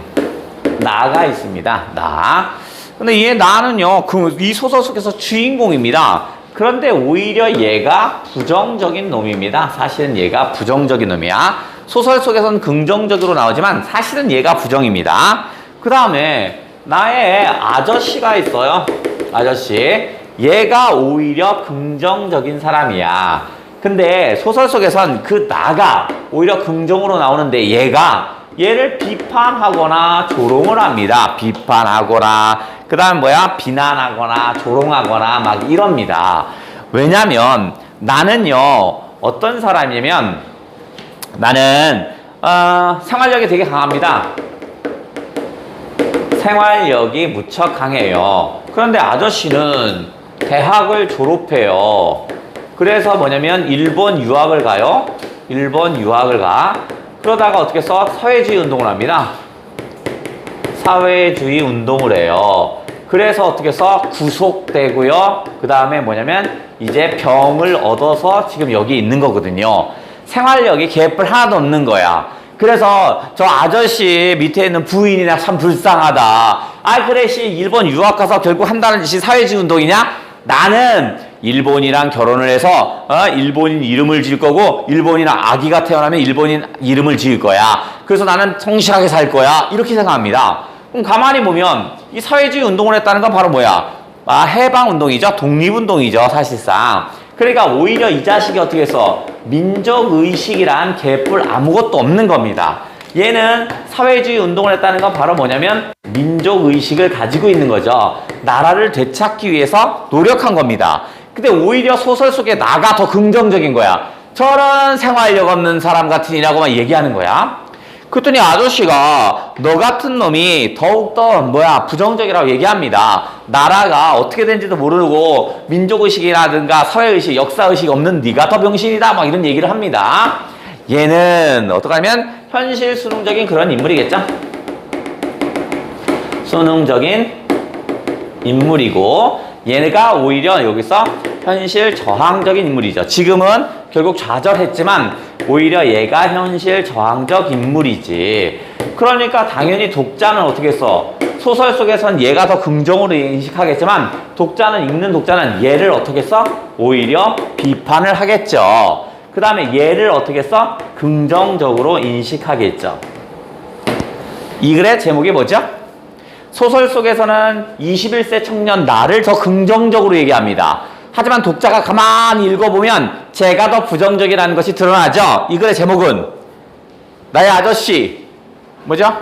나가 있습니다. 나. 근데 얘 나는요, 이 소설 속에서 주인공입니다. 그런데 오히려 얘가 부정적인 놈입니다. 사실은 얘가 부정적인 놈이야. 소설 속에서는 긍정적으로 나오지만 사실은 얘가 부정입니다. 그 다음에 나의 아저씨가 있어요. 아저씨. 얘가 오히려 긍정적인 사람이야. 근데 소설 속에선 그 나가 오히려 긍정으로 나오는데 얘를 비판하거나 조롱을 합니다. 비판하거나 그 다음 뭐야? 비난하거나 조롱하거나 막 이럽니다. 왜냐면 나는요 어떤 사람이냐면 나는 생활력이 되게 강합니다. 생활력이 무척 강해요. 그런데 아저씨는 대학을 졸업해요. 그래서 뭐냐면 일본 유학을 가요. 일본 유학을 가. 그러다가 어떻게 써? 사회주의 운동을 합니다. 사회주의 운동을 해요. 그래서 어떻게 해서 구속되고요. 그 다음에 뭐냐면 이제 병을 얻어서 지금 여기 있는 거거든요. 생활력이 개뿔 하나도 없는 거야. 그래서 저 아저씨 밑에 있는 부인이나 참 불쌍하다. 아 그래 씨 일본 유학 가서 결국 한다는 짓이 사회주의 운동이냐? 나는 일본이랑 결혼을 해서 일본인 이름을 지을 거고 일본이랑 아기가 태어나면 일본인 이름을 지을 거야. 그래서 나는 성실하게 살 거야. 이렇게 생각합니다. 그럼 가만히 보면 이 사회주의 운동을 했다는 건 바로 뭐야? 해방운동이죠. 독립운동이죠. 사실상. 그러니까 오히려 이 자식이 어떻게 해서 민족의식이란 개뿔 아무것도 없는 겁니다. 얘는 사회주의 운동을 했다는 건 바로 뭐냐면 민족의식을 가지고 있는 거죠. 나라를 되찾기 위해서 노력한 겁니다. 근데 오히려 소설 속에 나가 더 긍정적인 거야. 저런 생활력 없는 사람 같으니라고만 얘기하는 거야. 그랬더니 아저씨가 너 같은 놈이 더욱더 부정적이라고 얘기합니다. 나라가 어떻게 된지도 모르고 민족의식이라든가 사회의식, 역사의식 없는 네가 더 병신이다 막 이런 얘기를 합니다. 얘는 어떡하면 현실 수능적인 그런 인물이겠죠? 수능적인 인물이고 얘네가 오히려 여기서 현실 저항적인 인물이죠. 지금은 결국 좌절했지만 오히려 얘가 현실 저항적 인물이지. 그러니까 당연히 독자는 어떻게 했어? 소설 속에선 얘가 더 긍정으로 인식하겠지만 읽는 독자는 얘를 어떻게 했어? 오히려 비판을 하겠죠. 그 다음에 얘를 어떻게 했어? 긍정적으로 인식하겠죠. 이 글의 제목이 뭐죠? 소설 속에서는 21세 청년 나를 더 긍정적으로 얘기합니다. 하지만 독자가 가만히 읽어보면 제가 더 부정적이라는 것이 드러나죠. 이 글의 제목은 나의 아저씨 뭐죠?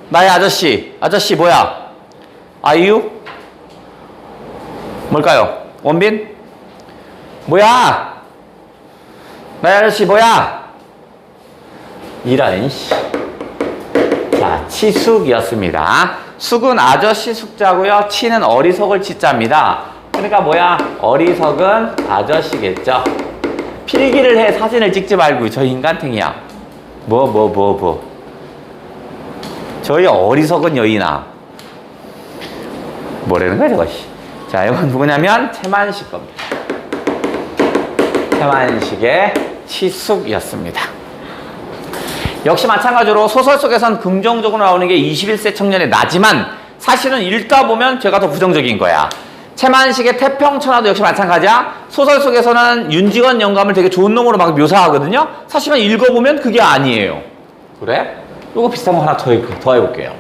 나의 아저씨 뭐야? 아이유? 뭘까요? 원빈? 뭐야? 나의 아저씨 뭐야? 이런 자, 치숙이었습니다. 숙은 아저씨 숙자고요. 치는 어리석을 치자입니다. 그러니까 어리석은 아저씨겠죠. 필기를 해 사진을 찍지 말고 저 인간탱이야. 저희 어리석은 여인아. 뭐라는 거야 저거. 자 이건 누구냐면 채만식 겁니다. 채만식의 치숙이었습니다. 역시 마찬가지로 소설 속에선 긍정적으로 나오는 게 21세 청년의 나지만 사실은 읽다 보면 제가 더 부정적인 거야. 채만식의 태평천하도 역시 마찬가지야. 소설 속에서는 윤직원 영감을 되게 좋은 놈으로 막 묘사하거든요. 사실은 읽어보면 그게 아니에요. 그래? 요거 비슷한 거 하나 더 해볼게요.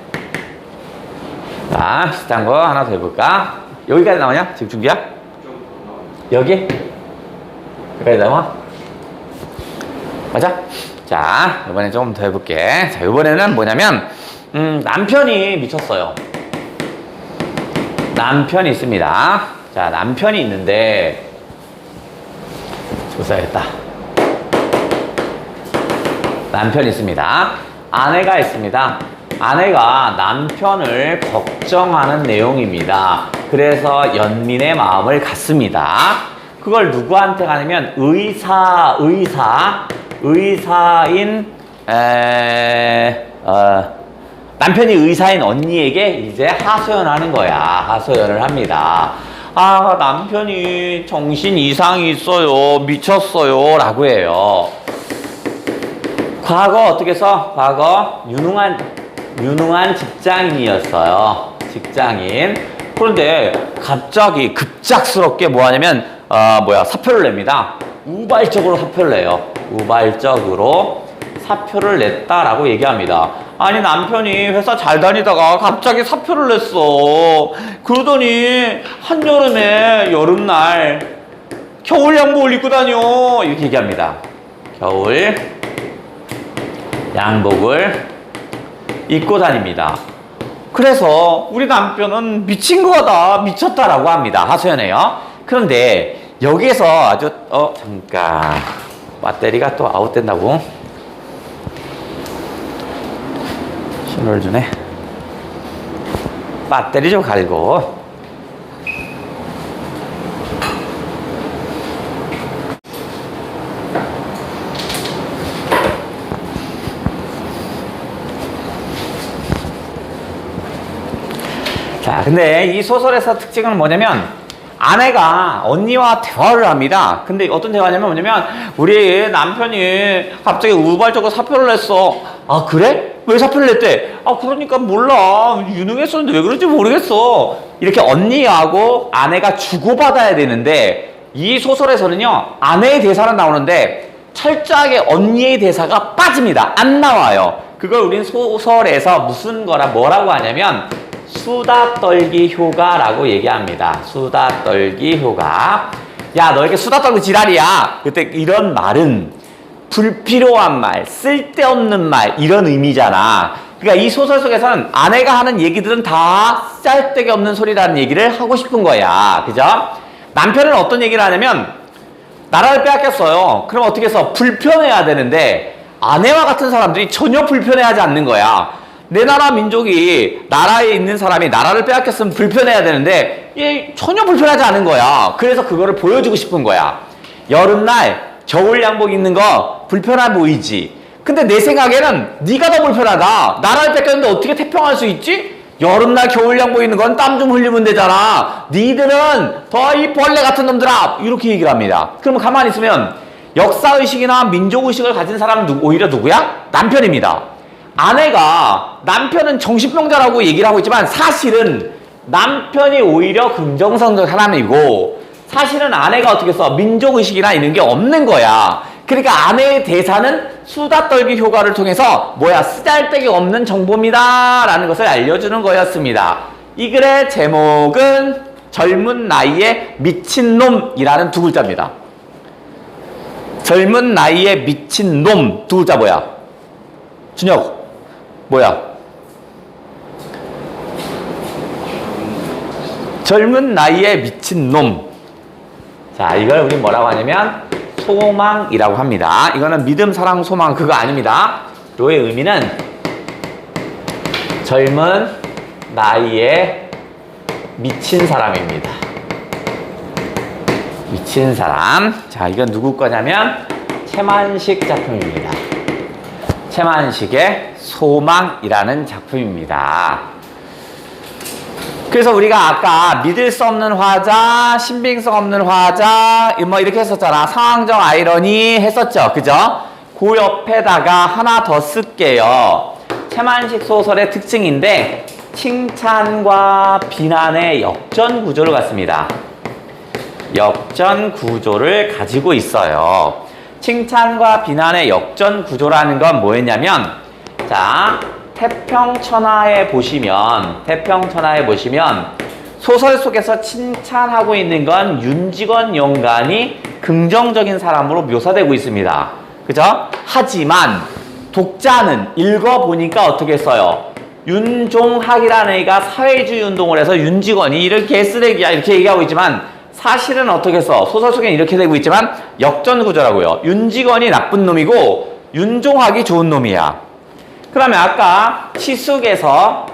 자, 비슷한 거 하나 더 해볼까? 여기까지 나오냐? 지금 준비야? 여기? 여기까지 나와? 맞아? 자, 이번엔 좀 더 해볼게. 자, 이번에는 뭐냐면, 남편이 미쳤어요. 남편이 있습니다. 자, 남편이 있는데, 조사했다. 남편이 있습니다. 아내가 있습니다. 아내가 남편을 걱정하는 내용입니다. 그래서 연민의 마음을 갖습니다. 그걸 누구한테 가냐면, 의사인 남편이 의사인 언니에게 이제 하소연하는 거야. 하소연을 합니다. 아, 남편이 정신 이상이 있어요. 미쳤어요. 라고 해요. 과거 어떻게 해서? 과거 유능한 직장인이었어요. 직장인. 그런데 갑자기 급작스럽게 뭐 하냐면 사표를 냅니다. 우발적으로 사표를 내요. 우발적으로 사표를 냈다라고 얘기합니다. 아니 남편이 회사 잘 다니다가 갑자기 사표를 냈어. 그러더니 한여름에 여름날 겨울 양복을 입고 다녀 이렇게 얘기합니다. 겨울 양복을 입고 다닙니다. 그래서 우리 남편은 미친 거다 미쳤다라고 합니다. 하소연해요. 그런데 여기에서 아주 잠깐 배터리가 또 아웃된다고 신호를 주네. 배터리 좀 갈고. 근데 이 소설에서 특징은 뭐냐면 아내가 언니와 대화를 합니다. 근데 어떤 대화냐면 뭐냐면 우리 남편이 갑자기 우발적으로 사표를 냈어. 아 그래? 왜 사표를 냈대? 아 그러니까 몰라. 유능했었는데 왜 그런지 모르겠어. 이렇게 언니하고 아내가 주고받아야 되는데 이 소설에서는요 아내의 대사는 나오는데 철저하게 언니의 대사가 빠집니다. 안 나와요. 그걸 우린 소설에서 무슨 거라 뭐라고 하냐면 수다 떨기 효과라고 얘기합니다. 수다 떨기 효과. 야, 너 이렇게 수다 떨고 지랄이야. 그때 이런 말은 불필요한 말, 쓸데없는 말 이런 의미잖아. 그러니까 이 소설 속에서는 아내가 하는 얘기들은 다 쓸데기 없는 소리라는 얘기를 하고 싶은 거야. 그죠? 남편은 어떤 얘기를 하냐면 나라를 빼앗겼어요. 그럼 어떻게 해서 불편해야 되는데 아내와 같은 사람들이 전혀 불편해하지 않는 거야. 내 나라 민족이 나라에 있는 사람이 나라를 빼앗겼으면 불편해야 되는데 얘 전혀 불편하지 않은 거야. 그래서 그거를 보여주고 싶은 거야. 여름날 겨울 양복 입는 거 불편해 보이지. 근데 내 생각에는 네가 더 불편하다. 나라를 뺏겼는데 어떻게 태평할 수 있지? 여름날 겨울 양복 입는 건 땀 좀 흘리면 되잖아. 니들은 더 이 벌레 같은 놈들아. 이렇게 얘기를 합니다. 그러면 가만히 있으면 역사의식이나 민족의식을 가진 사람은 오히려 누구야? 남편입니다. 아내가 남편은 정신병자라고 얘기를 하고 있지만 사실은 남편이 오히려 긍정성적 사람이고 사실은 아내가 어떻게 써? 민족의식이나 이런 게 없는 거야. 그러니까 아내의 대사는 수다 떨기 효과를 통해서 뭐야? 쓰잘데기 없는 정보입니다 라는 것을 알려주는 거였습니다. 이 글의 제목은 젊은 나이에 미친놈이라는 두 글자입니다. 젊은 나이에 미친놈 두 글자 뭐야? 준혁 뭐야? 젊은 나이에 미친놈. 자, 이걸 우리 뭐라고 하냐면 소망이라고 합니다. 이거는 믿음, 사랑, 소망 그거 아닙니다. 요의 의미는 젊은 나이에 미친 사람입니다. 미친 사람. 자, 이건 누구 거냐면 채만식 작품입니다. 채만식의 소망이라는 작품입니다. 그래서 우리가 아까 믿을 수 없는 화자, 신빙성 없는 화자 뭐 이렇게 했었잖아. 상황적 아이러니 했었죠. 그죠? 그 옆에다가 하나 더 쓸게요. 채만식 소설의 특징인데 칭찬과 비난의 역전 구조를 갖습니다. 역전 구조를 가지고 있어요. 칭찬과 비난의 역전 구조라는 건 뭐였냐면 자, 태평천하에 보시면 소설 속에서 칭찬하고 있는 건 윤직원 영간이 긍정적인 사람으로 묘사되고 있습니다. 그죠? 하지만 독자는 읽어보니까 어떻게 써요? 윤종학이라는 애가 사회주의 운동을 해서 윤직원이 이렇게 개쓰레기야 이렇게 얘기하고 있지만 사실은 어떻게 써? 소설 속에는 이렇게 되고 있지만 역전구조라고요. 윤직원이 나쁜 놈이고 윤종학이 좋은 놈이야. 그 다음에 아까 시숙에서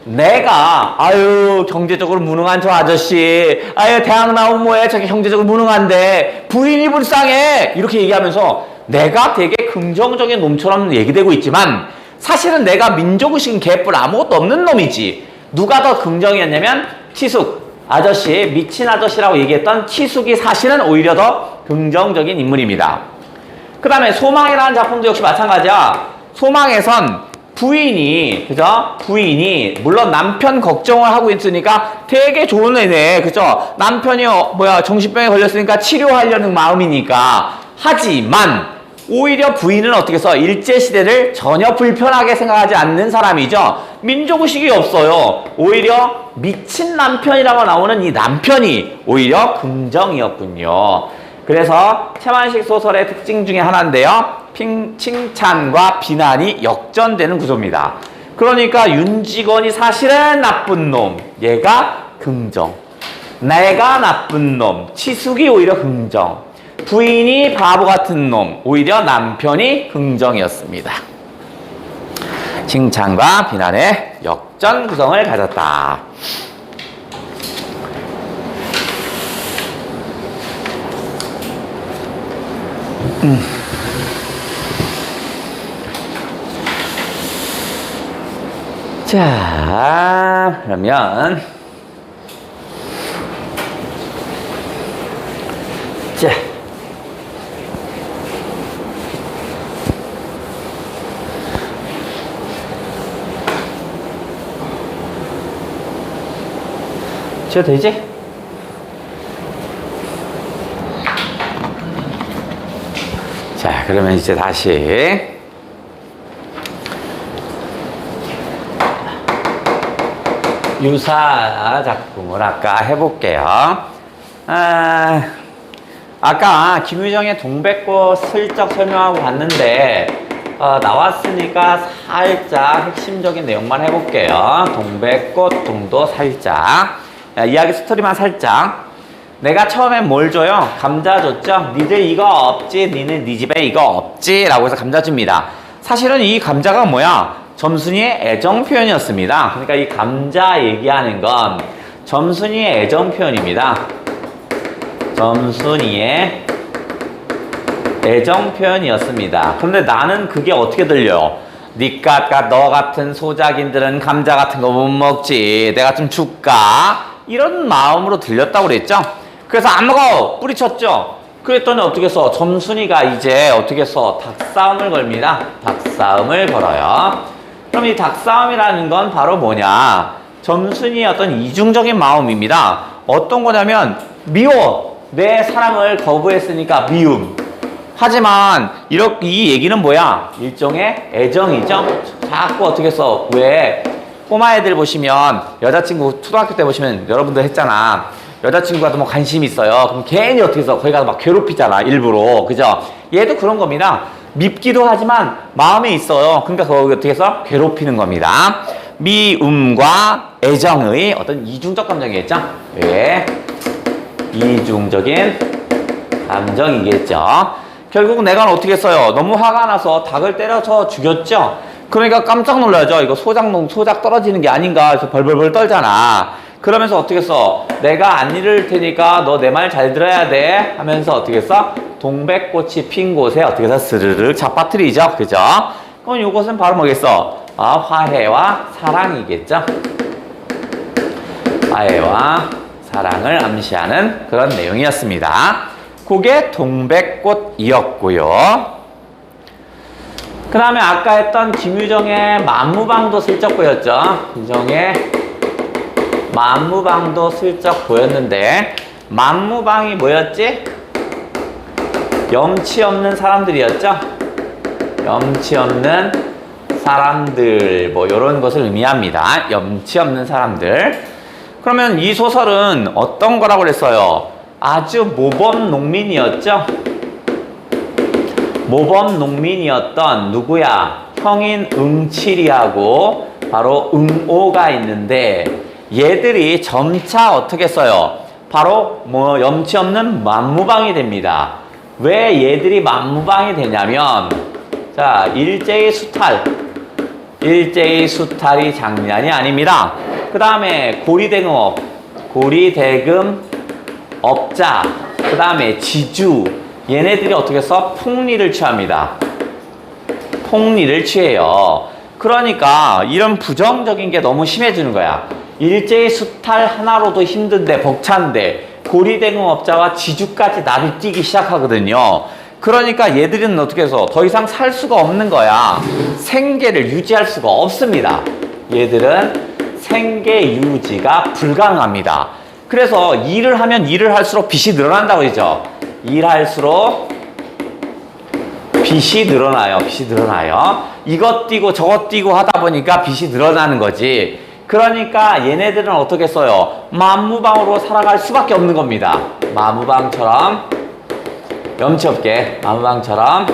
내가 아유 경제적으로 무능한 저 아저씨 아유 대학 나온 뭐해 저게 경제적으로 무능한데 부인이 불쌍해 이렇게 얘기하면서 내가 되게 긍정적인 놈처럼 얘기되고 있지만 사실은 내가 민족의식은 개뿔 아무것도 없는 놈이지. 누가 더 긍정이었냐면 치숙 아저씨 미친 아저씨라고 얘기했던 치숙이 사실은 오히려 더 긍정적인 인물입니다. 그 다음에 소망이라는 작품도 역시 마찬가지야. 소망에선 부인이 그죠? 부인이 물론 남편 걱정을 하고 있으니까 되게 좋은 애네. 그죠? 남편이 정신병에 걸렸으니까 치료하려는 마음이니까. 하지만 오히려 부인은 어떻게 해서 일제시대를 전혀 불편하게 생각하지 않는 사람이죠. 민족의식이 없어요. 오히려 미친 남편이라고 나오는 이 남편이 오히려 긍정이었군요. 그래서 채만식 소설의 특징 중에 하나인데요. 칭찬과 비난이 역전되는 구조입니다. 그러니까 윤직원이 사실은 나쁜 놈, 얘가 긍정. 내가 나쁜 놈, 치숙이 오히려 긍정. 부인이 바보 같은 놈, 오히려 남편이 긍정이었습니다. 칭찬과 비난의 역전 구성을 가졌다. 자, 그러면 자, 지어도 되지? 자, 그러면 이제 다시 유사 작품을 아까 해볼게요. 아까 김유정의 동백꽃 슬쩍 설명하고 갔는데 나왔으니까 살짝 핵심적인 내용만 해볼게요. 동백꽃 정도 살짝 이야기 스토리만 살짝. 내가 처음엔 뭘 줘요? 감자 줬죠? 니들 이거 없지? 니는 니 집에 이거 없지? 라고 해서 감자 줍니다. 사실은 이 감자가 뭐야? 점순이의 애정 표현이었습니다. 그러니까 이 감자 얘기하는 건 점순이의 애정 표현입니다. 점순이의 애정 표현이었습니다. 그런데 나는 그게 어떻게 들려요? 니까 너 같은 소작인들은 감자 같은 거 못 먹지. 내가 좀 줄까? 이런 마음으로 들렸다고 그랬죠? 그래서 안 먹어! 뿌리쳤죠? 그랬더니 어떻게 해서 점순이가 이제 어떻게 해서 닭싸움을 걸립니다. 닭싸움을 걸어요. 그럼 이 닭싸움이라는 건 바로 뭐냐? 점순이의 어떤 이중적인 마음입니다. 어떤 거냐면 미워! 내 사랑을 거부했으니까 미움. 하지만 이 얘기는 뭐야? 일종의 애정이죠? 자꾸 어떻게 해서 왜 꼬마 애들 보시면 여자친구 초등학교 때 보시면 여러분들 했잖아. 여자친구가 뭐 관심이 있어요. 그럼 괜히 어떻게 해서 거기 가서 막 괴롭히잖아. 일부러. 그죠? 얘도 그런 겁니다. 밉기도 하지만 마음에 있어요. 그러니까 거기 어떻게 해서 괴롭히는 겁니다. 미움과 애정의 어떤 이중적 감정이겠죠? 예. 이중적인 감정이겠죠. 결국 내가 어떻게 했어요? 너무 화가 나서 닭을 때려서 죽였죠? 그러니까 깜짝 놀라죠. 이거 소작 떨어지는 게 아닌가 해서 벌벌벌 떨잖아. 그러면서 어떻게 했어? 내가 안 이를 테니까 너 내 말 잘 들어야 돼 하면서 어떻게 했어? 동백꽃이 핀 곳에 어떻게 해서 스르륵 잡아뜨리죠. 그죠? 그럼 이것은 바로 뭐겠어? 화해와 사랑이겠죠. 화해와 사랑을 암시하는 그런 내용이었습니다. 그게 동백꽃이었고요. 그 다음에 아까 했던 김유정의 만무방도 슬쩍 보였죠. 김유정의 만무방도 슬쩍 보였는데 만무방이 뭐였지? 염치 없는 사람들이었죠. 염치 없는 사람들 뭐 이런 것을 의미합니다. 염치 없는 사람들. 그러면 이 소설은 어떤 거라고 그랬어요? 아주 모범 농민이었죠. 모범 농민이었던 누구야? 형인 응칠이하고 바로 응오가 있는데 얘들이 점차 어떻게 써요? 바로 뭐 염치 없는 만무방이 됩니다. 왜 얘들이 만무방이 되냐면 자, 일제히 수탈이 장난이 아닙니다. 그 다음에 고리대금업, 고리대금업자, 그 다음에 지주, 얘네들이 어떻게 해서 폭리를 취합니다. 폭리를 취해요. 그러니까 이런 부정적인 게 너무 심해지는 거야. 일제히 수탈 하나로도 힘든데 벅찬데 고리대금업자와 지주까지 나를 뛰기 시작하거든요. 그러니까 얘들은 어떻게 해서 더 이상 살 수가 없는 거야. 생계를 유지할 수가 없습니다. 얘들은 생계 유지가 불가능합니다. 그래서 일을 하면 일을 할수록 빚이 늘어난다고 그러죠. 일할수록 빚이 늘어나요. 이것 띄고 저것 띄고 하다 보니까 빚이 늘어나는 거지. 그러니까 얘네들은 어떻게 써요? 만무방으로 살아갈 수밖에 없는 겁니다. 만무방처럼 염치 없게 만무방처럼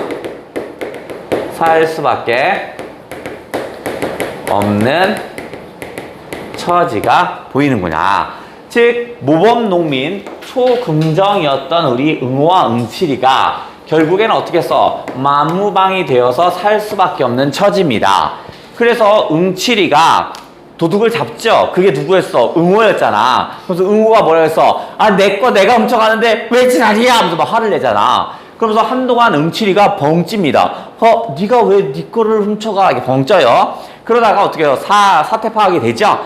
살 수밖에 없는 처지가 보이는구나. 즉 모범농민 초긍정이었던 우리 응호와 응칠이가 결국에는 어떻게 해서 만무방이 되어서 살 수밖에 없는 처지입니다. 그래서 응칠이가 도둑을 잡죠. 그게 누구였어? 응호였잖아. 그래서 응호가 뭐라 했어? 아, 내 거 내가 훔쳐가는데 왜 지랄이야? 하면서 막 화를 내잖아. 그러면서 한동안 응칠이가 벙찝니다. 네가 왜 네 거를 훔쳐가? 이렇게 벙쪄요. 그러다가 어떻게 해요? 사태 파악이 되죠?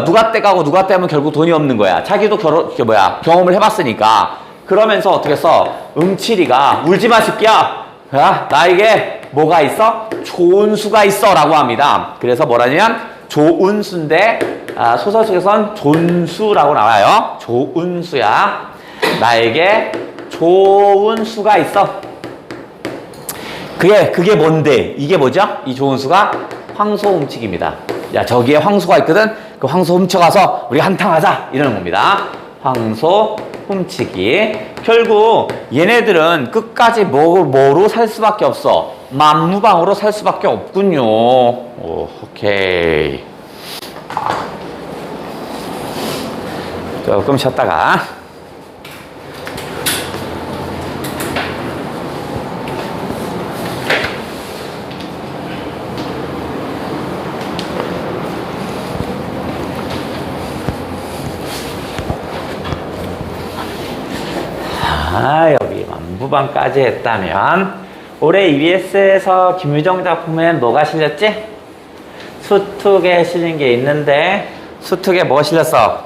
누가 떼가고 누가 떼면 결국 돈이 없는 거야. 자기도 경험을 해봤으니까. 그러면서 어떻게 써? 응칠이가 울지 마, 새끼야. 야, 나에게 뭐가 있어? 좋은 수가 있어. 라고 합니다. 그래서 뭐라냐면, 좋은 수인데, 소설 속에선 존수라고 나와요. 좋은 수야. 나에게 좋은 수가 있어. 그게 뭔데? 이게 뭐죠? 이 좋은 수가 황소 훔치기입니다. 야, 저기에 황소가 있거든? 그 황소 훔쳐가서 우리 한탕 하자. 이러는 겁니다. 황소 훔치기. 결국 얘네들은 끝까지 뭐로 살 수밖에 없어? 만무방으로 살 수밖에 없군요. 오케이. 조금 쉬었다가. 여기 만부방까지 했다면 올해 EBS에서 김유정 작품엔 뭐가 실렸지? 수특에 실린 게 있는데 수특에 뭐가 실렸어?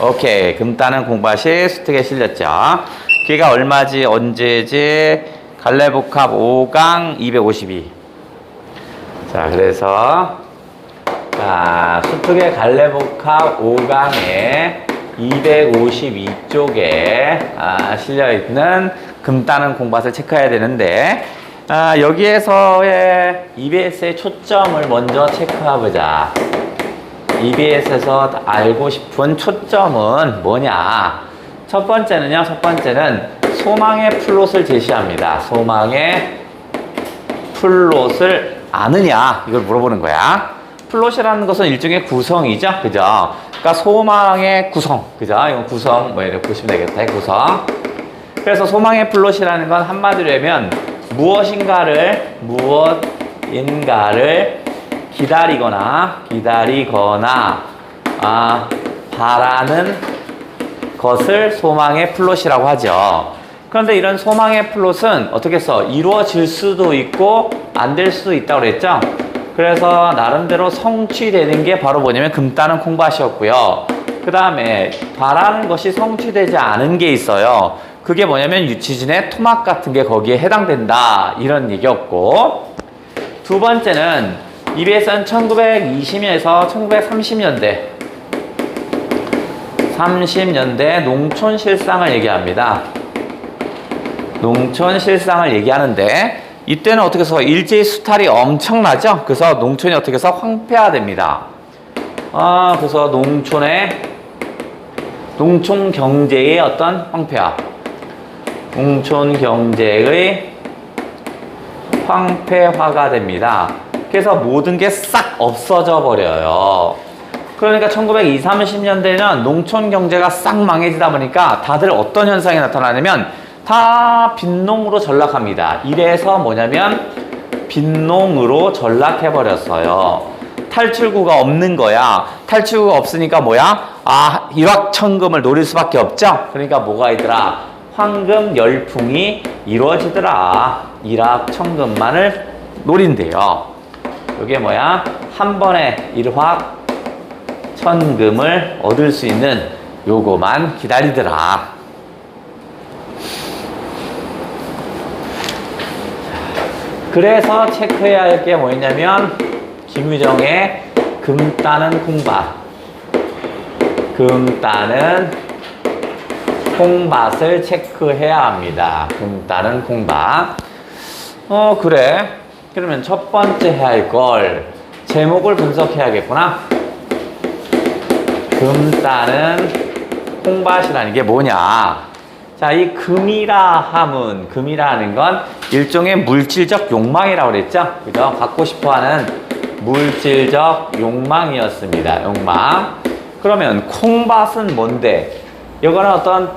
오케이. 금 따는 공밭이 수특에 실렸죠. 걔가 얼마지? 언제지? 갈래복합 5강 252. 자, 그래서 수특의 갈래복합 5강에 252쪽에 실려있는 금 따는 공밭을 체크해야 되는데 여기에서의 EBS의 초점을 먼저 체크해보자. EBS에서 알고 싶은 초점은 뭐냐? 첫 번째는 소망의 플롯을 제시합니다. 소망의 플롯을 아느냐? 이걸 물어보는 거야. 플롯이라는 것은 일종의 구성이죠. 그죠? 그러니까 소망의 구성. 그죠? 이건 구성, 이렇게 보시면 되겠다. 구성. 그래서 소망의 플롯이라는 건 한마디로 하면 무엇인가를 기다리거나 바라는 것을 소망의 플롯이라고 하죠. 그런데 이런 소망의 플롯은 어떻게 써? 이루어질 수도 있고 안 될 수도 있다고 그랬죠? 그래서 나름대로 성취되는 게 바로 뭐냐면 금 따는 콩밭이었고요. 그 다음에 바라는 것이 성취되지 않은 게 있어요. 그게 뭐냐면 유치진의 토막 같은 게 거기에 해당된다. 이런 얘기였고, 두 번째는 EBS는 1920년에서 1930년대 농촌 실상을 얘기합니다. 농촌 실상을 얘기하는데 이때는 어떻게 해서 일제히 수탈이 엄청나죠? 그래서 농촌이 어떻게 해서 황폐화됩니다. 그래서 농촌 경제의 어떤 황폐화. 농촌 경제의 황폐화가 됩니다. 그래서 모든 게 싹 없어져 버려요. 그러니까 1920, 30년대에는 농촌 경제가 싹 망해지다 보니까 다들 어떤 현상이 나타나냐면 다 빈농으로 전락합니다. 이래서 뭐냐면 빈농으로 전락해버렸어요. 탈출구가 없는 거야. 탈출구가 없으니까 뭐야? 일확천금을 노릴 수밖에 없죠? 그러니까 뭐가 있더라? 황금 열풍이 이루어지더라. 일확천금만을 노린대요. 이게 뭐야? 한 번에 일확천금을 얻을 수 있는 요거만 기다리더라. 그래서 체크해야 할 게 뭐였냐면 김유정의 금 따는 콩밭. 금 따는 콩밭을 체크해야 합니다. 금 따는 콩밭. 그래. 그러면 첫 번째 해야 할 걸 제목을 분석해야겠구나. 금 따는 콩밭이라는 게 뭐냐? 자, 이 금이라는 건 일종의 물질적 욕망이라고 그랬죠? 그죠? 갖고 싶어 하는 물질적 욕망이었습니다. 욕망. 그러면 콩밭은 뭔데? 이거는 어떤,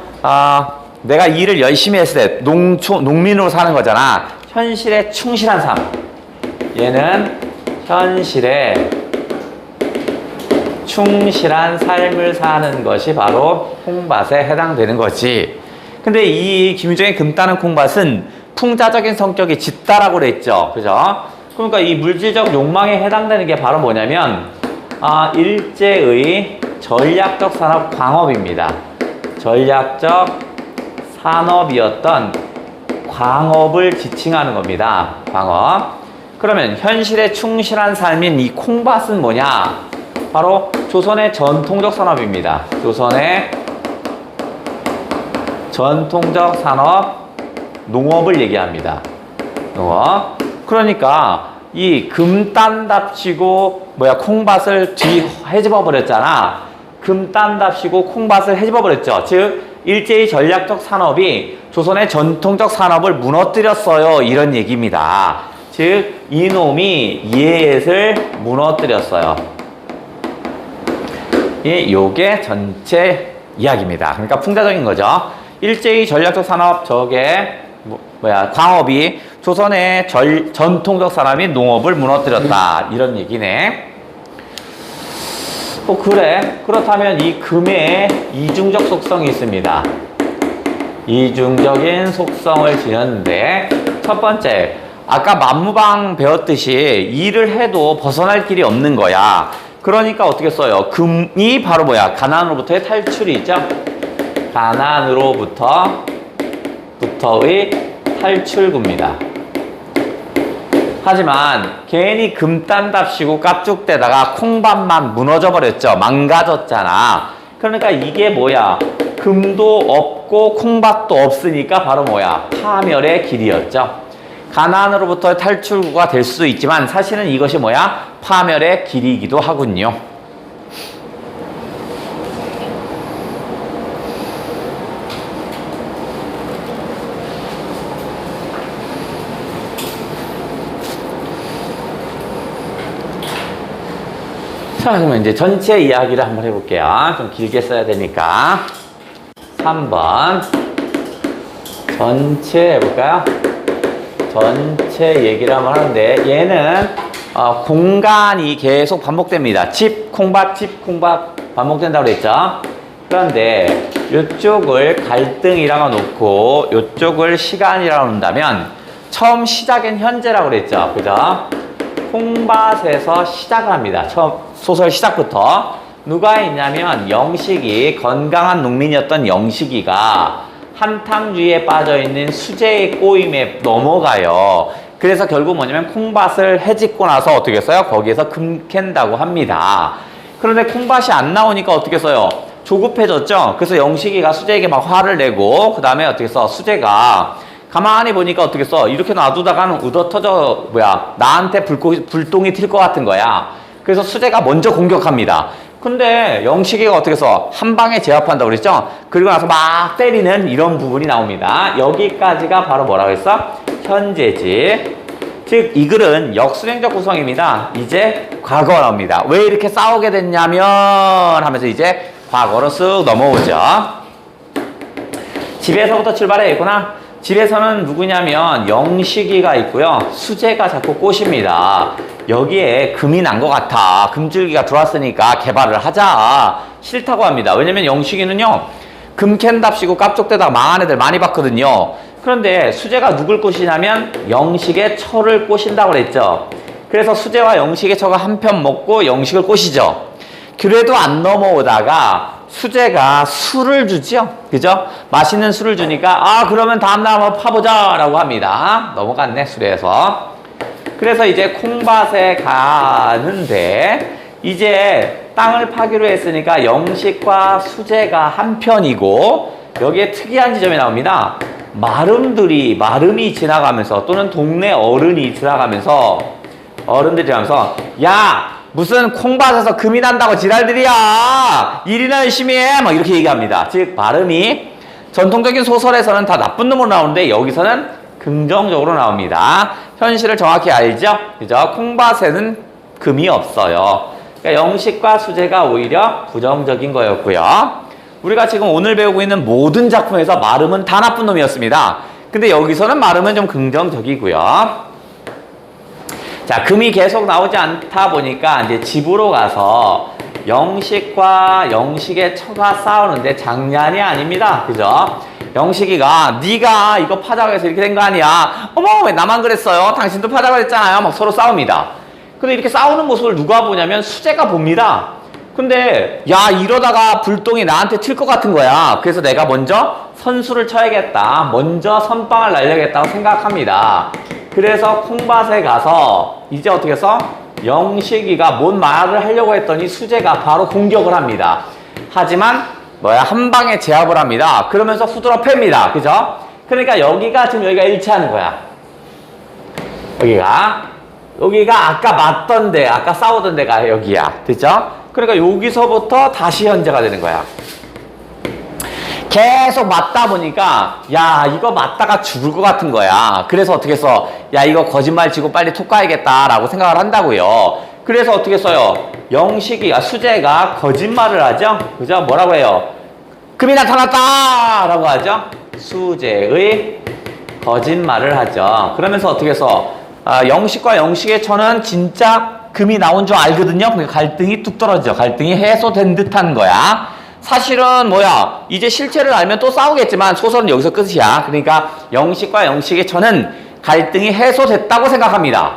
내가 일을 열심히 했을 때 농민으로 사는 거잖아. 현실에 충실한 삶. 얘는 현실에 충실한 삶을 사는 것이 바로 콩밭에 해당되는 거지. 근데 이 김유정의 금 따는 콩밭은 풍자적인 성격이 짙다라고 그랬죠. 그죠? 그러니까 이 물질적 욕망에 해당되는 게 바로 뭐냐면, 일제의 전략적 산업 광업입니다. 전략적 산업이었던 광업을 지칭하는 겁니다. 광업. 그러면 현실에 충실한 삶인 이 콩밭은 뭐냐? 바로 조선의 전통적 산업입니다. 조선의 전통적 산업, 농업을 얘기합니다. 농업. 그러니까 이 금딴답시고 콩밭을 헤집어 버렸잖아. 금딴답시고 콩밭을 헤집어 버렸죠. 즉 일제의 전략적 산업이 조선의 전통적 산업을 무너뜨렸어요. 이런 얘기입니다. 즉 이놈이 옛을 무너뜨렸어요. 요게 전체 이야기입니다. 그러니까 풍자적인 거죠. 일제의 전략적 산업, 저게 광업이 조선의 전통적 산업인 농업을 무너뜨렸다. 이런 얘기네. 그래. 그렇다면 이 금의 이중적 속성이 있습니다. 이중적인 속성을 지녔는데, 첫 번째, 아까 만무방 배웠듯이 일을 해도 벗어날 길이 없는 거야. 그러니까 어떻게 써요? 금이 바로 가난으로부터의 탈출이죠. 가난으로부터의 탈출구입니다. 하지만 괜히 금딴답시고 깝죽대다가 콩밭만 무너져 버렸죠. 망가졌잖아. 그러니까 이게 금도 없고 콩밭도 없으니까 바로 파멸의 길이었죠. 가난으로부터 탈출구가 될 수도 있지만 사실은 이것이 파멸의 길이기도 하군요. 자, 그러면 이제 전체 이야기를 한번 해볼게요. 좀 길게 써야 되니까. 3번. 전체 해볼까요? 전체 얘기를 한번 하는데, 얘는 공간이 계속 반복됩니다. 집, 콩밭, 집, 콩밭 반복된다고 그랬죠. 그런데 이쪽을 갈등이라고 놓고 이쪽을 시간이라고 놓는다면 처음 시작은 현재라고 그랬죠. 그죠? 콩밭에서 시작을 합니다. 처음 소설 시작부터 누가 있냐면 영식이, 건강한 농민이었던 영식이가 한탕주의에 빠져있는 수재의 꼬임에 넘어가요. 그래서 결국 뭐냐면 콩밭을 해짓고 나서 어떻게 했어요? 거기에서 금 캔다고 합니다. 그런데 콩밭이 안 나오니까 어떻게 했어요? 조급해졌죠? 그래서 영식이가 수재에게 막 화를 내고, 그 다음에 어떻게 써? 수재가 가만히 보니까 어떻게 써? 이렇게 놔두다가는 ud어 터져, 나한테 불똥이 튈 것 같은 거야. 그래서 수재가 먼저 공격합니다. 근데 영식이가 어떻게 써? 한 방에 제압한다고 그랬죠? 그리고 나서 막 때리는 이런 부분이 나옵니다. 여기까지가 바로 뭐라고 했어? 현재지. 즉, 이 글은 역수행적 구성입니다. 이제 과거가 나옵니다. 왜 이렇게 싸우게 됐냐면 하면서 이제 과거로 쓱 넘어오죠. 집에서부터 출발해야겠구나. 집에서는 누구냐면 영식이가 있고요. 수재가 자꾸 꼬십니다. 여기에 금이 난 것 같아. 금줄기가 들어왔으니까 개발을 하자. 싫다고 합니다. 왜냐면 영식이는요, 금 캔답시고 깝쪽대다가 망한 애들 많이 봤거든요. 그런데 수재가 누굴 꼬시냐면 영식의 처를 꼬신다고 그랬죠. 그래서 수재와 영식의 처가 한 편 먹고 영식을 꼬시죠. 그래도 안 넘어오다가 수재가 술을 주죠. 그죠? 맛있는 술을 주니까 그러면 다음날 한번 파보자 라고 합니다. 넘어갔네, 술에서. 그래서 이제 콩밭에 가는데 이제 땅을 파기로 했으니까 영식과 수재가 한 편이고, 여기에 특이한 지점이 나옵니다. 마름이 지나가면서, 또는 동네 어른이 지나가면서, 야, 무슨 콩밭에서 금이 난다고 지랄들이야, 일이나 열심히 해, 막 이렇게 얘기합니다. 즉 마름이 전통적인 소설에서는 다 나쁜 놈으로 나오는데 여기서는 긍정적으로 나옵니다. 현실을 정확히 알죠? 그죠? 콩밭에는 금이 없어요. 그러니까 영식과 수재가 오히려 부정적인 거였고요. 우리가 지금 오늘 배우고 있는 모든 작품에서 마름은 다 나쁜 놈이었습니다. 근데 여기서는 마름은 좀 긍정적이고요. 자, 금이 계속 나오지 않다 보니까 이제 집으로 가서 영식과 영식의 처가 싸우는데 장난이 아닙니다. 그죠? 영식이가 네가 이거 파자고 해서 이렇게 된 거 아니야. 어머 왜 나만 그랬어요? 당신도 파자고 했잖아요. 막 서로 싸웁니다. 근데 이렇게 싸우는 모습을 누가 보냐면 수재가 봅니다. 근데 야 이러다가 불똥이 나한테 튈 것 같은 거야. 그래서 내가 먼저 선수를 쳐야겠다. 먼저 선빵을 날려야겠다고 생각합니다. 그래서 콩밭에 가서 이제 어떻게 해서 영식이가 뭔 말을 하려고 했더니 수재가 바로 공격을 합니다. 하지만 한 방에 제압을 합니다. 그러면서 후드러 팹니다. 그죠? 그러니까 여기가 지금 여기가 일치하는 거야. 여기가 아까 맞던 데, 아까 싸우던 데가 여기야. 됐죠? 그러니까 여기서부터 다시 현재가 되는 거야. 계속 맞다 보니까 야 이거 맞다가 죽을 것 같은 거야. 그래서 어떻게 해서 야 이거 거짓말 치고 빨리 톡 가야겠다라고 생각을 한다고요. 그래서 어떻게 써요? 수재가 거짓말을 하죠. 그죠? 뭐라고 해요? 금이 나타났다 라고 하죠. 수재의 거짓말을 하죠. 그러면서 어떻게 해서 영식과 영식의 처는 진짜 금이 나온 줄 알거든요. 그러니까 갈등이 뚝 떨어지죠. 갈등이 해소된 듯한 거야. 사실은 이제 실체를 알면 또 싸우겠지만 소설은 여기서 끝이야. 그러니까 영식과 영식의 처는 갈등이 해소됐다고 생각합니다.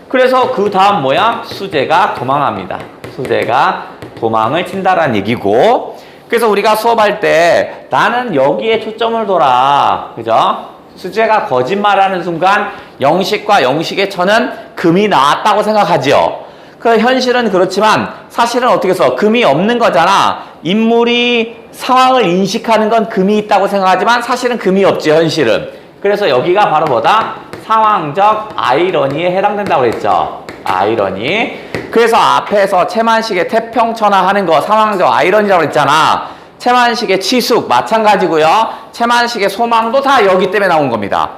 그래서 그 다음 수재가 도망합니다. 수재가 도망을 친다라는 얘기고, 그래서 우리가 수업할 때 나는 여기에 초점을 둬라. 그죠? 수재가 거짓말하는 순간 영식과 영식의 처는 금이 나왔다고 생각하지요. 그 현실은 그렇지만 사실은 어떻게 해서 금이 없는 거잖아. 인물이 상황을 인식하는 건 금이 있다고 생각하지만 사실은 금이 없지, 현실은. 그래서 여기가 바로 상황적 아이러니에 해당된다고 그랬죠. 아이러니. 그래서 앞에서 채만식의 태평천하 하는 거 상황적 아이러니라고 그랬잖아. 채만식의 치숙 마찬가지고요. 채만식의 소망도 다 여기 때문에 나온 겁니다.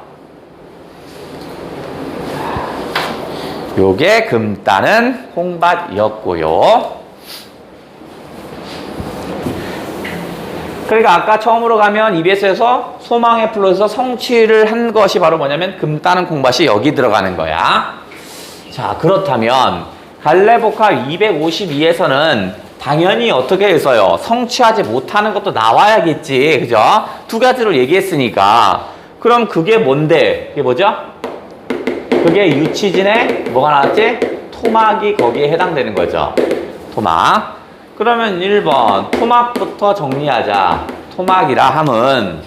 요게 금 따는 콩밭이었고요. 그러니까 아까 처음으로 가면 EBS에서 소망의 플롯에서 성취를 한 것이 바로 금 따는 콩밭이 여기 들어가는 거야. 자, 그렇다면 갈래복합 252에서는 당연히 어떻게 해서요? 성취하지 못하는 것도 나와야겠지. 그죠? 두 가지로 얘기했으니까. 그럼 그게 뭔데? 그게 뭐죠? 그게 유치진의 뭐가 나왔지? 토막이 거기에 해당되는 거죠. 토막. 그러면 1번 토막부터 정리하자. 토막이라 함은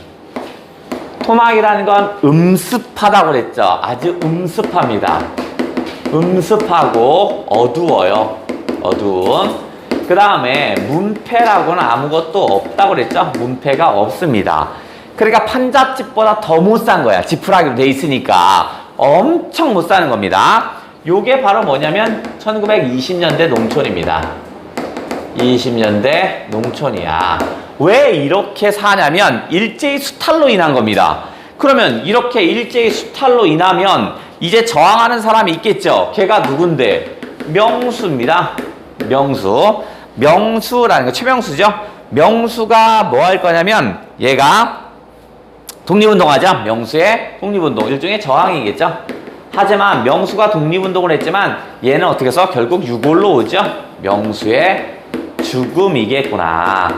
토막이라는 건 음습하다고 그랬죠. 아주 음습합니다. 음습하고 어두워요. 어두운. 그 다음에 문패라고는 아무것도 없다고 그랬죠. 문패가 없습니다. 그러니까 판잣집보다 더 못 산 거야. 지푸라기로 돼 있으니까 엄청 못 사는 겁니다. 요게 바로 1920년대 농촌입니다. 20년대 농촌이야. 왜 이렇게 사냐면 일제히 수탈로 인한 겁니다. 그러면 이렇게 일제히 수탈로 인하면 이제 저항하는 사람이 있겠죠. 걔가 누군데? 명수입니다. 명수. 명수라는 거 최명수죠. 명수가 뭐 할 거냐면 얘가 독립운동하죠. 명수의 독립운동. 일종의 저항이겠죠. 하지만 명수가 독립운동을 했지만 얘는 어떻게 해서 결국 유골로 오죠. 명수의 죽음이겠구나.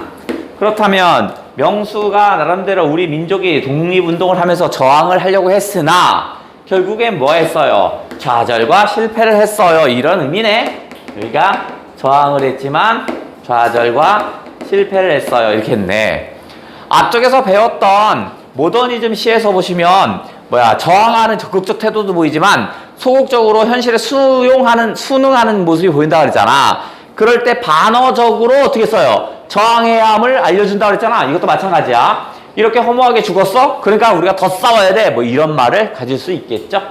그렇다면 명수가 나름대로 우리 민족이 독립운동을 하면서 저항을 하려고 했으나 결국엔 뭐 했어요? 좌절과 실패를 했어요. 이런 의미네. 여기가 저항을 했지만 좌절과 실패를 했어요. 이렇게 했네. 앞쪽에서 배웠던 모더니즘 시에서 보시면 저항하는 적극적 태도도 보이지만 소극적으로 현실에 순응하는 모습이 보인다 그랬잖아. 그럴 때 반어적으로 어떻게 써요? 저항해야 함을 알려준다 그랬잖아. 이것도 마찬가지야. 이렇게 허무하게 죽었어? 그러니까 우리가 더 싸워야 돼. 이런 말을 가질 수 있겠죠.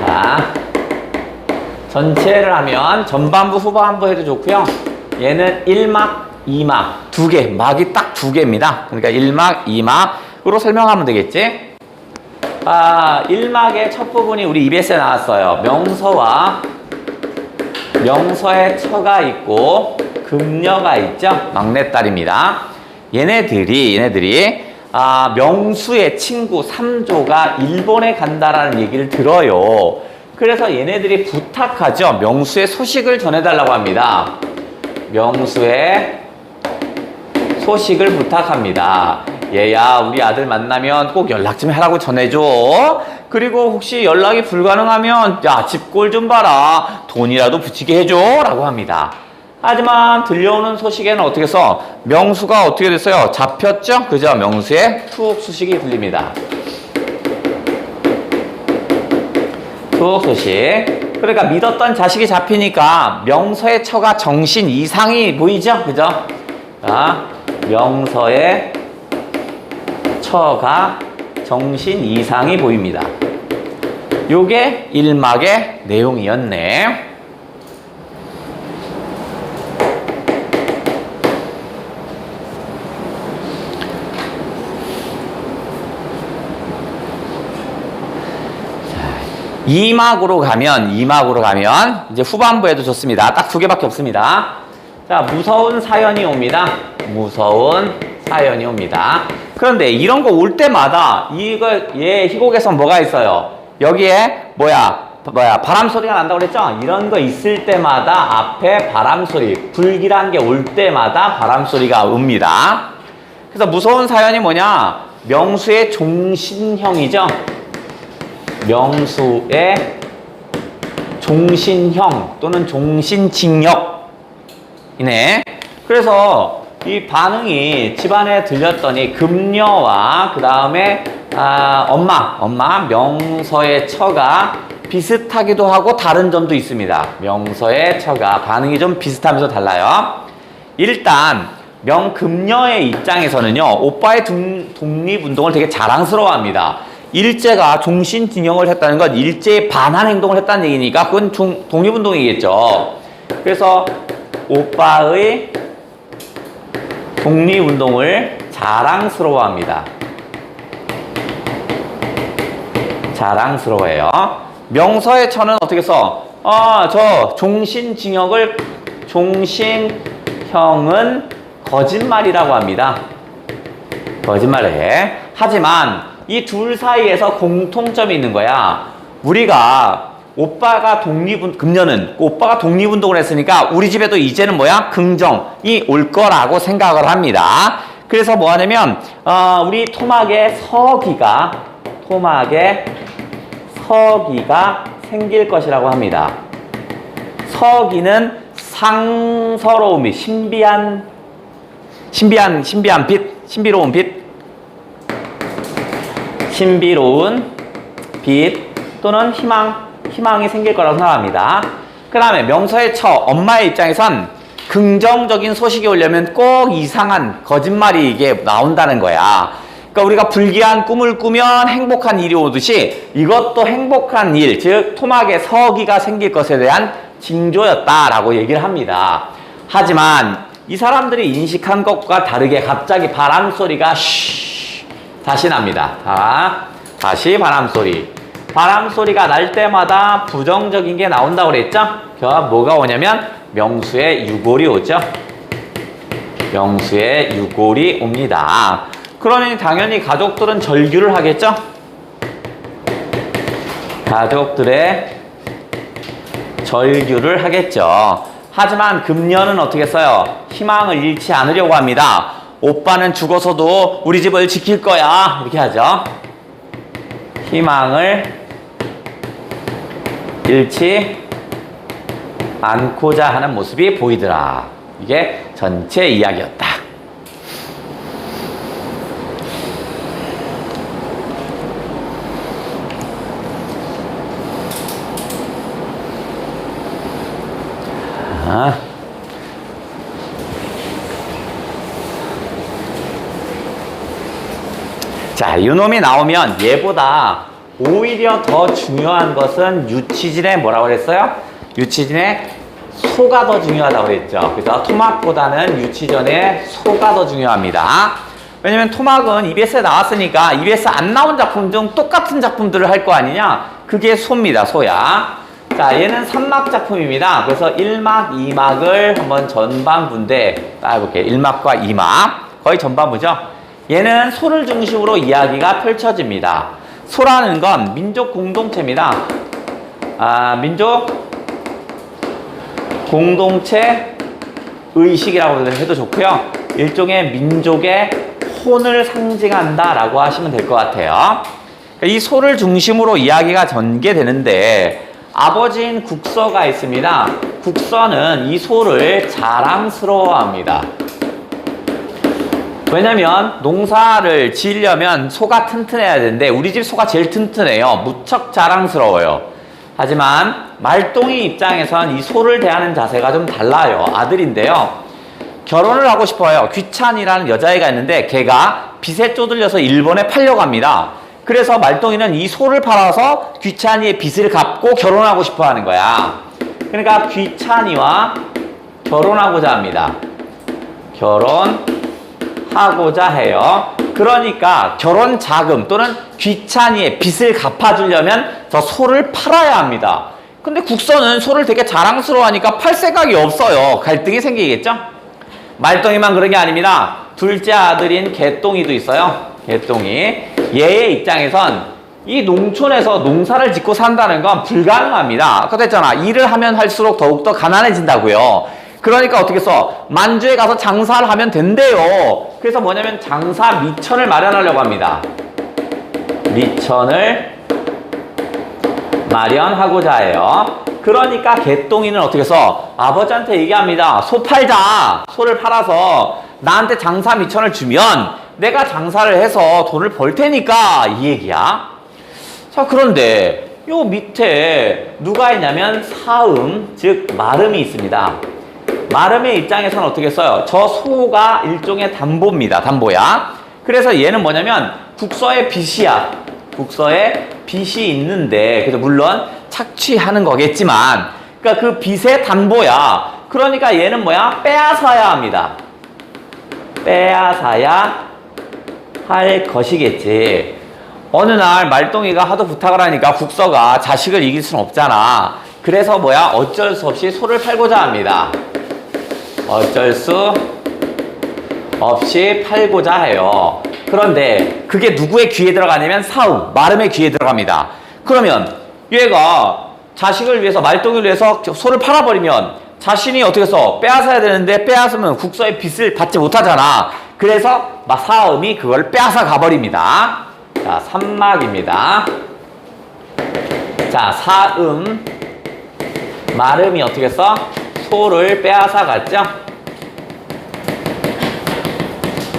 자, 전체를 하면 전반부 후반부 해도 좋고요. 얘는 1막 2막 두 개, 막이 딱 두 개입니다. 그러니까 1막 2막으로 설명하면 되겠지. 1막의 첫 부분이 우리 EBS에 나왔어요. 명서의 처가 있고 금녀가 있죠. 막내딸입니다. 얘네들이 명수의 친구 삼조가 일본에 간다라는 얘기를 들어요. 그래서 얘네들이 부탁하죠. 명수의 소식을 전해달라고 합니다. 명수의 소식을 부탁합니다. 얘야, 우리 아들 만나면 꼭 연락 좀 해라고 전해줘. 그리고 혹시 연락이 불가능하면 야, 집골 좀 봐라. 돈이라도 붙이게 해줘. 라고 합니다. 하지만 들려오는 소식에는 어떻게 해서 명수가 어떻게 됐어요? 잡혔죠? 그죠? 명수의 투옥 소식이 들립니다. 투옥 소식. 그러니까 믿었던 자식이 잡히니까 명서의 처가 정신 이상이 보이죠? 그죠? 자, 명서의 처가 정신 이상이 보입니다. 요게 1막의 내용이었네. 자, 2막으로 가면 이제 후반부에도 좋습니다. 딱 2개밖에 없습니다. 자, 무서운 사연이 옵니다. 무서운 사연이 옵니다. 그런데 이런 거 올 때마다 희곡에서 뭐가 있어요? 여기에 바람 소리가 난다고 그랬죠? 이런 거 있을 때마다 앞에 바람 소리, 불길한 게 올 때마다 바람 소리가 옵니다. 그래서 무서운 사연이 뭐냐? 명수의 종신형이죠. 명수의 종신형 또는 종신징역이네. 그래서 이 반응이 집안에 들렸더니 금녀와 그 다음에 엄마 명서의 처가 비슷하기도 하고 다른 점도 있습니다. 명서의 처가 반응이 좀 비슷하면서 달라요. 일단 금녀의 입장에서는요, 오빠의 독립운동을 되게 자랑스러워합니다. 일제가 종신징역을 했다는 건 일제에 반한 행동을 했다는 얘기니까 그건 독립운동이겠죠. 그래서 오빠의 독립운동을 자랑스러워합니다. 자랑스러워해요. 명서의 처는 어떻게 써? 저 종신형은 거짓말이라고 합니다. 거짓말을 해. 하지만 이 둘 사이에서 공통점이 있는 거야. 금녀는 오빠가 독립운동을 했으니까 우리 집에도 이제는 긍정이 올 거라고 생각을 합니다. 그래서 뭐 하냐면, 우리 토막의 서기가 생길 것이라고 합니다. 서기는 상서로움이, 신비로운 빛 또는 희망이 생길 거라고 생각합니다. 그 다음에 명서의 처, 엄마의 입장에선 긍정적인 소식이 오려면 꼭 이상한 거짓말이 이게 나온다는 거야. 그러니까 우리가 불길한 꿈을 꾸면 행복한 일이 오듯이 이것도 행복한 일, 즉 토막의 서기가 생길 것에 대한 징조였다라고 얘기를 합니다. 하지만 이 사람들이 인식한 것과 다르게 갑자기 바람소리가 다시 납니다. 다시 바람소리. 바람소리가 날 때마다 부정적인 게 나온다고 그랬죠? 뭐가 오냐면 명수의 유골이 오죠. 명수의 유골이 옵니다. 그러니 당연히 가족들은 절규를 하겠죠? 가족들의 절규를 하겠죠. 하지만 금녀는 어떻게 써요? 희망을 잃지 않으려고 합니다. 오빠는 죽어서도 우리 집을 지킬 거야. 이렇게 하죠. 희망을 잃지 않고자 하는 모습이 보이더라. 이게 전체 이야기였다. 자, 이놈이 나오면 얘보다 오히려 더 중요한 것은 유치진의 뭐라고 그랬어요? 유치진의 소가 더 중요하다고 그랬죠. 그래서 토막보다는 유치전의 소가 더 중요합니다. 왜냐면 토막은 EBS에 나왔으니까 EBS 안 나온 작품 중 똑같은 작품들을 할 거 아니냐? 그게 소입니다. 소야. 자, 얘는 3막 작품입니다. 그래서 1막, 2막을 한번 전반부인데 따볼게요. 1막과 2막. 거의 전반부죠. 얘는 소를 중심으로 이야기가 펼쳐집니다. 소라는 건 민족 공동체입니다. 민족 공동체 의식이라고 해도 좋고요. 일종의 민족의 혼을 상징한다라고 하시면 될 것 같아요. 이 소를 중심으로 이야기가 전개되는데 아버지인 국서가 있습니다. 국서는 이 소를 자랑스러워합니다. 왜냐면 농사를 지으려면 소가 튼튼해야 되는데 우리 집 소가 제일 튼튼해요. 무척 자랑스러워요. 하지만 말똥이 입장에선 이 소를 대하는 자세가 좀 달라요. 아들인데요. 결혼을 하고 싶어요. 귀찬이라는 여자애가 있는데 걔가 빚에 쪼들려서 일본에 팔려고 합니다. 그래서 말똥이는 이 소를 팔아서 귀찬이의 빚을 갚고 결혼하고 싶어 하는 거야. 그러니까 귀찬이와 결혼하고자 합니다. 결혼하고자 해요. 그러니까 결혼 자금 또는 귀찬이의 빚을 갚아주려면 저 소를 팔아야 합니다. 근데 국서는 소를 되게 자랑스러워하니까 팔 생각이 없어요. 갈등이 생기겠죠? 말똥이만 그런 게 아닙니다. 둘째 아들인 개똥이도 있어요. 개똥이. 얘의 입장에선 이 농촌에서 농사를 짓고 산다는 건 불가능합니다. 아까 했잖아. 일을 하면 할수록 더욱더 가난해진다고요. 그러니까 어떻게 써? 만주에 가서 장사를 하면 된대요. 그래서 뭐냐면 장사 미천을 마련하려고 합니다. 미천을 마련하고자 해요. 그러니까 개똥이는 어떻게 써? 아버지한테 얘기합니다. 소 팔자. 소를 팔아서 나한테 장사 미천을 주면 내가 장사를 해서 돈을 벌 테니까 이 얘기야. 자, 그런데 요 밑에 누가 있냐면 사음, 즉 마름이 있습니다. 마름의 입장에서는 어떻게 써요? 저 소가 일종의 담보입니다. 담보야. 그래서 얘는 뭐냐면 국서의 빚이야. 국서에 빚이 있는데, 그래서 물론 착취하는 거겠지만, 그러니까 그 빚의 담보야. 그러니까 얘는 뭐야? 빼앗아야 합니다. 빼앗아야 할 것이겠지. 어느 날 말똥이가 하도 부탁을 하니까 국서가 자식을 이길 수는 없잖아. 그래서 뭐야? 어쩔 수 없이 소를 팔고자 합니다. 어쩔 수 없이 팔고자 해요. 그런데 그게 누구의 귀에 들어가냐면 사움, 마름의 귀에 들어갑니다. 그러면 얘가 자식을 위해서, 말똥이를 위해서 소를 팔아버리면 자신이 어떻게 해서 빼앗아야 되는데 빼앗으면 국서의 빚을 받지 못하잖아. 그래서 사음이 그걸 빼앗아 가버립니다. 자, 삼막입니다. 자, 사음, 마름이 어떻게 써? 소를 빼앗아 갔죠?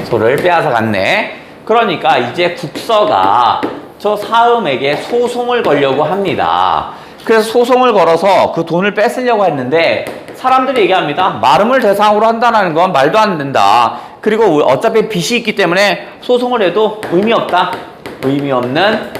소를 빼앗아 갔네. 그러니까 이제 국서가 저 사음에게 소송을 걸려고 합니다. 그래서 소송을 걸어서 그 돈을 뺏으려고 했는데 사람들이 얘기합니다. 마름을 대상으로 한다는 건 말도 안 된다. 그리고 어차피 빚이 있기 때문에 소송을 해도 의미 없다. 의미 없는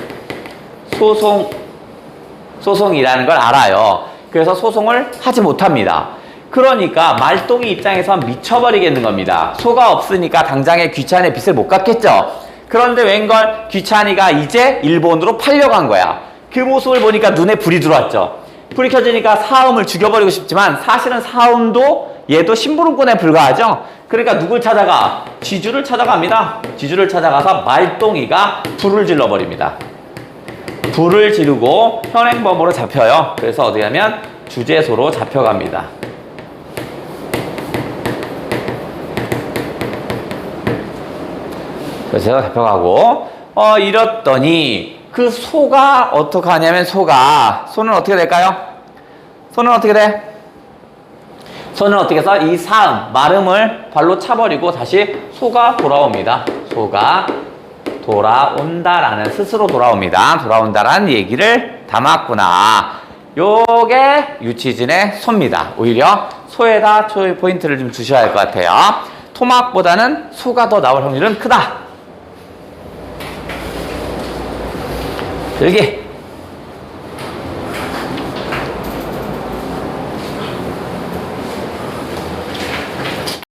소송이라는 걸 알아요. 그래서 소송을 하지 못합니다. 그러니까 말똥이 입장에선 미쳐버리겠는 겁니다. 소가 없으니까 당장에 귀찬이의 빚을 못 갚겠죠. 그런데 웬걸 귀찬이가 이제 일본으로 팔려간 거야. 그 모습을 보니까 눈에 불이 들어왔죠. 불이 켜지니까 사음을 죽여버리고 싶지만 사실은 사음도 얘도 심부름꾼에 불과하죠. 그러니까 누굴 찾아가? 지주를 찾아갑니다. 지주를 찾아가서 말똥이가 불을 질러버립니다. 불을 지르고 현행범으로 잡혀요. 그래서 어디 가면 주재소로 잡혀갑니다. 그래서 잡혀가고 이랬더니 그 소가 어떻게 하냐면 소는 어떻게 될까요? 소는 어떻게 돼? 소는 어떻게 해서 이 사음, 마름을 발로 차버리고 다시 소가 돌아옵니다. 소가 돌아온다라는, 스스로 돌아옵니다. 돌아온다라는 얘기를 담았구나. 요게 유치진의 소입니다. 오히려 소에다 포인트를 좀 주셔야 할 것 같아요. 토막보다는 소가 더 나올 확률은 크다. 여기